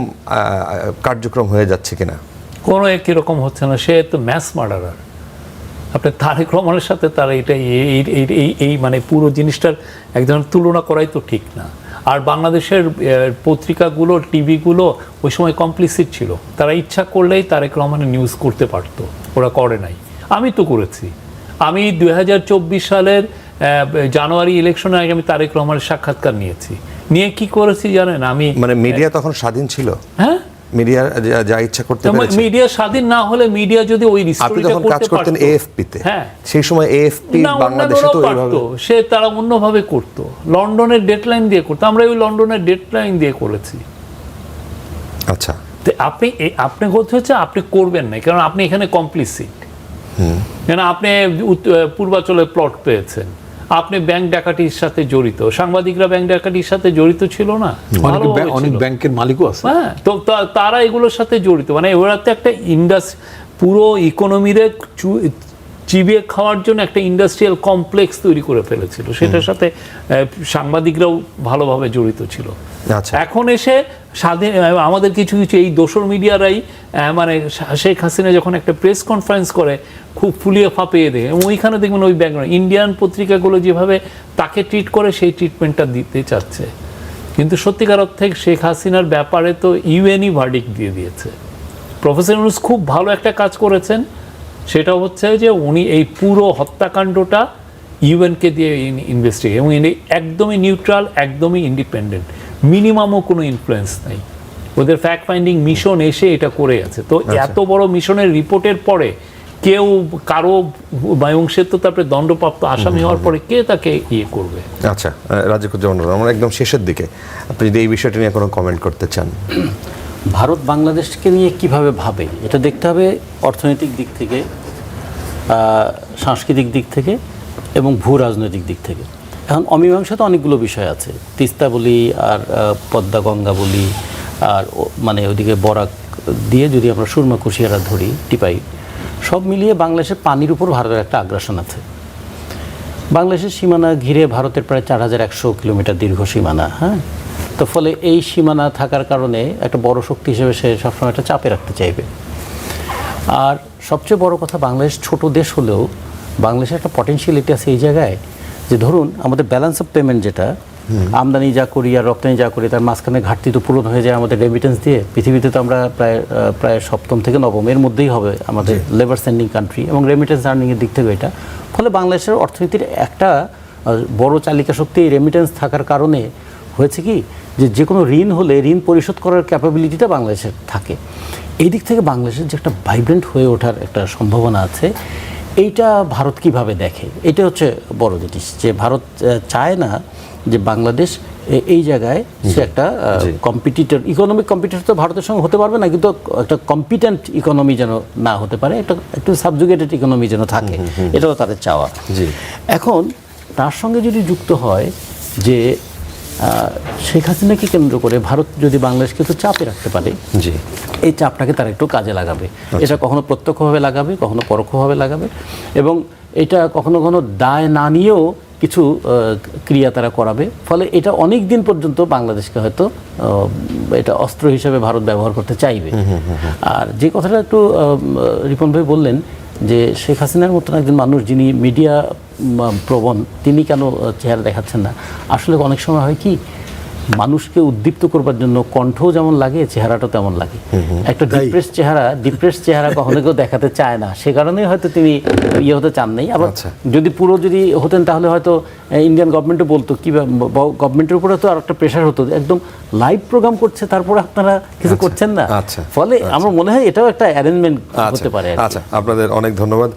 কার্যক্রম হয়ে যাচ্ছে কিনা? কোনো একই রকম হচ্ছে না, সে তো ম্যাস মার্ডারার। আপনি তারেক রহমানের সাথে তারা এটা এই মানে পুরো জিনিসটার এক ধরনের তুলনা করাই তো ঠিক না। আর বাংলাদেশের পত্রিকাগুলো, টিভিগুলো ওই সময় কমপ্লিসিট ছিল, তারা ইচ্ছা করলেই তারেক রহমানের নিউজ করতে পারতো, ওরা করে নাই। আমি তো করেছি। আমি 2024 সালের জানুয়ারি ইলেকশনের আগে আমি তারেক রহমানের সাক্ষাৎকার নিয়ে কি করেছি জানেন? আমি মানে মিডিয়া তখন স্বাধীন ছিল। হ্যাঁ, মিডিয়া যা ইচ্ছা করতে পেরেছে। মিডিয়া স্বাধীন না হলে মিডিয়া যদি ওই আপনি যখন কাজ করতেন এএফপি তে, হ্যাঁ, সেই সময় এএফপি বাংলাদেশে তো এইভাবে তারা অন্যভাবে করতো, লন্ডনের ডেডলাইন দিয়ে করতো। আমরা ওই লন্ডনের ডেডলাইন দিয়ে করেছি। আচ্ছা, আপনি করতে হচ্ছে আপনি করবেন না, কারণ আপনি এখানে কমপ্লিসিট। কেন আপনি পূর্বাচলে প্লট পেয়েছেন, আপনি ব্যাংক ডাকাতির সাথে জড়িত, সাংবাদিকরা ব্যাংক ডাকাতির সাথে জড়িত ছিল না, অনেক ব্যাংকের মালিকও আছে। হ্যাঁ, তো তারা এগুলোর সাথে জড়িত, মানে ওরা তো একটা পুরো ইকোনমিরে চিবিয়ে খাওয়ার জন্য একটা ইন্ডাস্ট্রিয়াল কমপ্লেক্স তৈরি করে ফেলেছিল, সেটার সাথে সাংবাদিকরাও ভালোভাবে জড়িত ছিল। আচ্ছা, এখন এসে স্বাধীন আমাদের কিছু এই দোসর মিডিয়ারাই মানে শেখ হাসিনা যখন একটা প্রেস কনফারেন্স করে খুব ফুলিয়ে ফাঁপিয়ে দেয়, এবং ওইখানে দেখবেন ওই ব্যাকগ্রাউন্ড ইন্ডিয়ান পত্রিকাগুলো যেভাবে তাকে ট্রিট করে সেই ট্রিটমেন্টটা দিতে চাচ্ছে। কিন্তু সত্যিকার অর্থে শেখ হাসিনার ব্যাপারে তো ইউএনই ভার্ডিক্ট দিয়ে দিয়েছে। প্রফেসর ইউনূস খুব ভালো একটা কাজ করেছেন, সেটা হচ্ছে যে উনি এই পুরো হত্যাকাণ্ডটা ইউএনকে দিয়ে ইনভেস্টিগেট, এবং একদমই নিউট্রাল, একদমই ইন্ডিপেন্ডেন্ট, মিনিমামও কোনো ইনফ্লুয়েন্স নেই। ওদের ফ্যাক্ট ফাইন্ডিং মিশন এসে এটা করে আছে। তো এত বড় মিশনের রিপোর্টের পরে কেউ কারো অংশের তো তারপরে দণ্ডপ্রাপ্ত আসামি হওয়ার পরে কে তাকে করবে? আচ্ছা, রাজিকুজ্জামান, আমরা একদম শেষের দিকে, আপনি যদি এই বিষয়টা নিয়ে কোনো কমেন্ট করতে চান। ভারত বাংলাদেশকে নিয়ে কিভাবে ভাবে এটা দেখতে হবে অর্থনৈতিক দিক থেকে, সাংস্কৃতিক দিক থেকে এবং ভূ রাজনৈতিক দিক থেকে। এখন অমীমাংসা তো অনেকগুলো বিষয় আছে, তিস্তা বলি আর পদ্মা গঙ্গা বলি, আর মানে ওইদিকে বরাক দিয়ে যদি আমরা সুরমা কুশিয়ারা ধরি, টিপাই, সব মিলিয়ে বাংলাদেশের পানির উপর ভারতের একটা আগ্রাসন আছে। বাংলাদেশের সীমানা ঘিরে ভারতের প্রায় 4100 কিলোমিটার দীর্ঘ সীমানা। হ্যাঁ, তো ফলে এই সীমানা থাকার কারণে একটা বড় শক্তি হিসেবে সে সবসময় একটা চাপে রাখতে চাইবে। আর সবচেয়ে বড় কথা, বাংলাদেশ ছোট দেশ হলেও বাংলাদেশের একটা পটেনশিয়ালিটি আছে এই জায়গায় যে ধরুন আমাদের ব্যালেন্স অফ পেমেন্ট যেটা আমদানি যা করি আর রপ্তানি যা করি তার মাঝখানে ঘাটতি তো পূরণ হয়ে যায় আমাদের রেমিটেন্স দিয়ে। পৃথিবীতে তো আমরা প্রায় সপ্তম থেকে নবম এর মধ্যেই হবে আমাদের লেবার সেন্ডিং কান্ট্রি এবং রেমিটেন্স আর্নিংয়ের দিক থেকে এটা। ফলে বাংলাদেশের অর্থনীতির একটা বড় চালিকা শক্তি রেমিটেন্স থাকার কারণে হয়েছে কি যে কোনো ঋণ হলে ঋণ পরিশোধ করার ক্যাপাবিলিটিটা বাংলাদেশের থাকে। এই দিক থেকে বাংলাদেশের যে একটা ভাইব্রেন্ট হয়ে ওঠার একটা সম্ভাবনা আছে, এইটা ভারত কিভাবে দেখে, এটা হচ্ছে বড় জিনিস। যে ভারত চায় না যে বাংলাদেশ এই জায়গায় সে একটা কম্পিটিটর, ইকোনমিক কম্পিটিটর তো ভারতের সঙ্গে হতে পারবে না, কিন্তু একটা কম্পিটেন্ট ইকোনমি যেন না হতে পারে, একটু সাবজুগেটেড ইকোনমি যেন থাকে, এটাও তাদের চাওয়া। এখন তার সঙ্গে যদি যুক্ত হয় যে শেখ হাসিনাকে কেন্দ্র করে ভারত যদি বাংলাদেশকে একটু চাপে রাখতে পারে, এই চাপটাকে তারা একটু কাজে লাগাবে। এটা কখনো প্রত্যক্ষভাবে লাগাবে, কখনো পরোক্ষভাবে লাগাবে, এবং এটা কখনো কখনো দায় না নিয়েও কিছু ক্রিয়া তারা করাবে। ফলে এটা অনেক দিন পর্যন্ত বাংলাদেশকে হয়তো এটা অস্ত্র হিসেবে ভারত ব্যবহার করতে চাইবে। আর যে কথাটা একটু রিপন ভাই বললেন যে শেখ হাসিনার মতন একজন মানুষ যিনি মিডিয়া প্রবণ, তিনি কেন চেহারা দেখাচ্ছেন না? আসলে অনেক সময় হয় কি, মানুষকে উদ্দীপ্ত করবার জন্য কণ্ঠও যেমন লাগে, চেহারাটাও তেমন লাগে। একটা ডিপ্রেস চেহারা কখনো কেউ দেখাতে চায় না, সে কারণেই হয়তো তিনি ইয়ে হতে চান নাই। আবার যদি পুরো যদি হতেন তাহলে হয়তো ইন্ডিয়ান গভর্নমেন্টও বলতো কি, গভর্নমেন্টের উপরে তো আর একটা প্রেশার হতো, একদম লাইভ প্রোগ্রাম করছে তারপরে আপনারা কিছু করছেন না। ফলে আমার মনে হয় এটাও একটা অ্যারেঞ্জমেন্ট হতে পারে। আচ্ছা, আপনাদের অনেক ধন্যবাদ।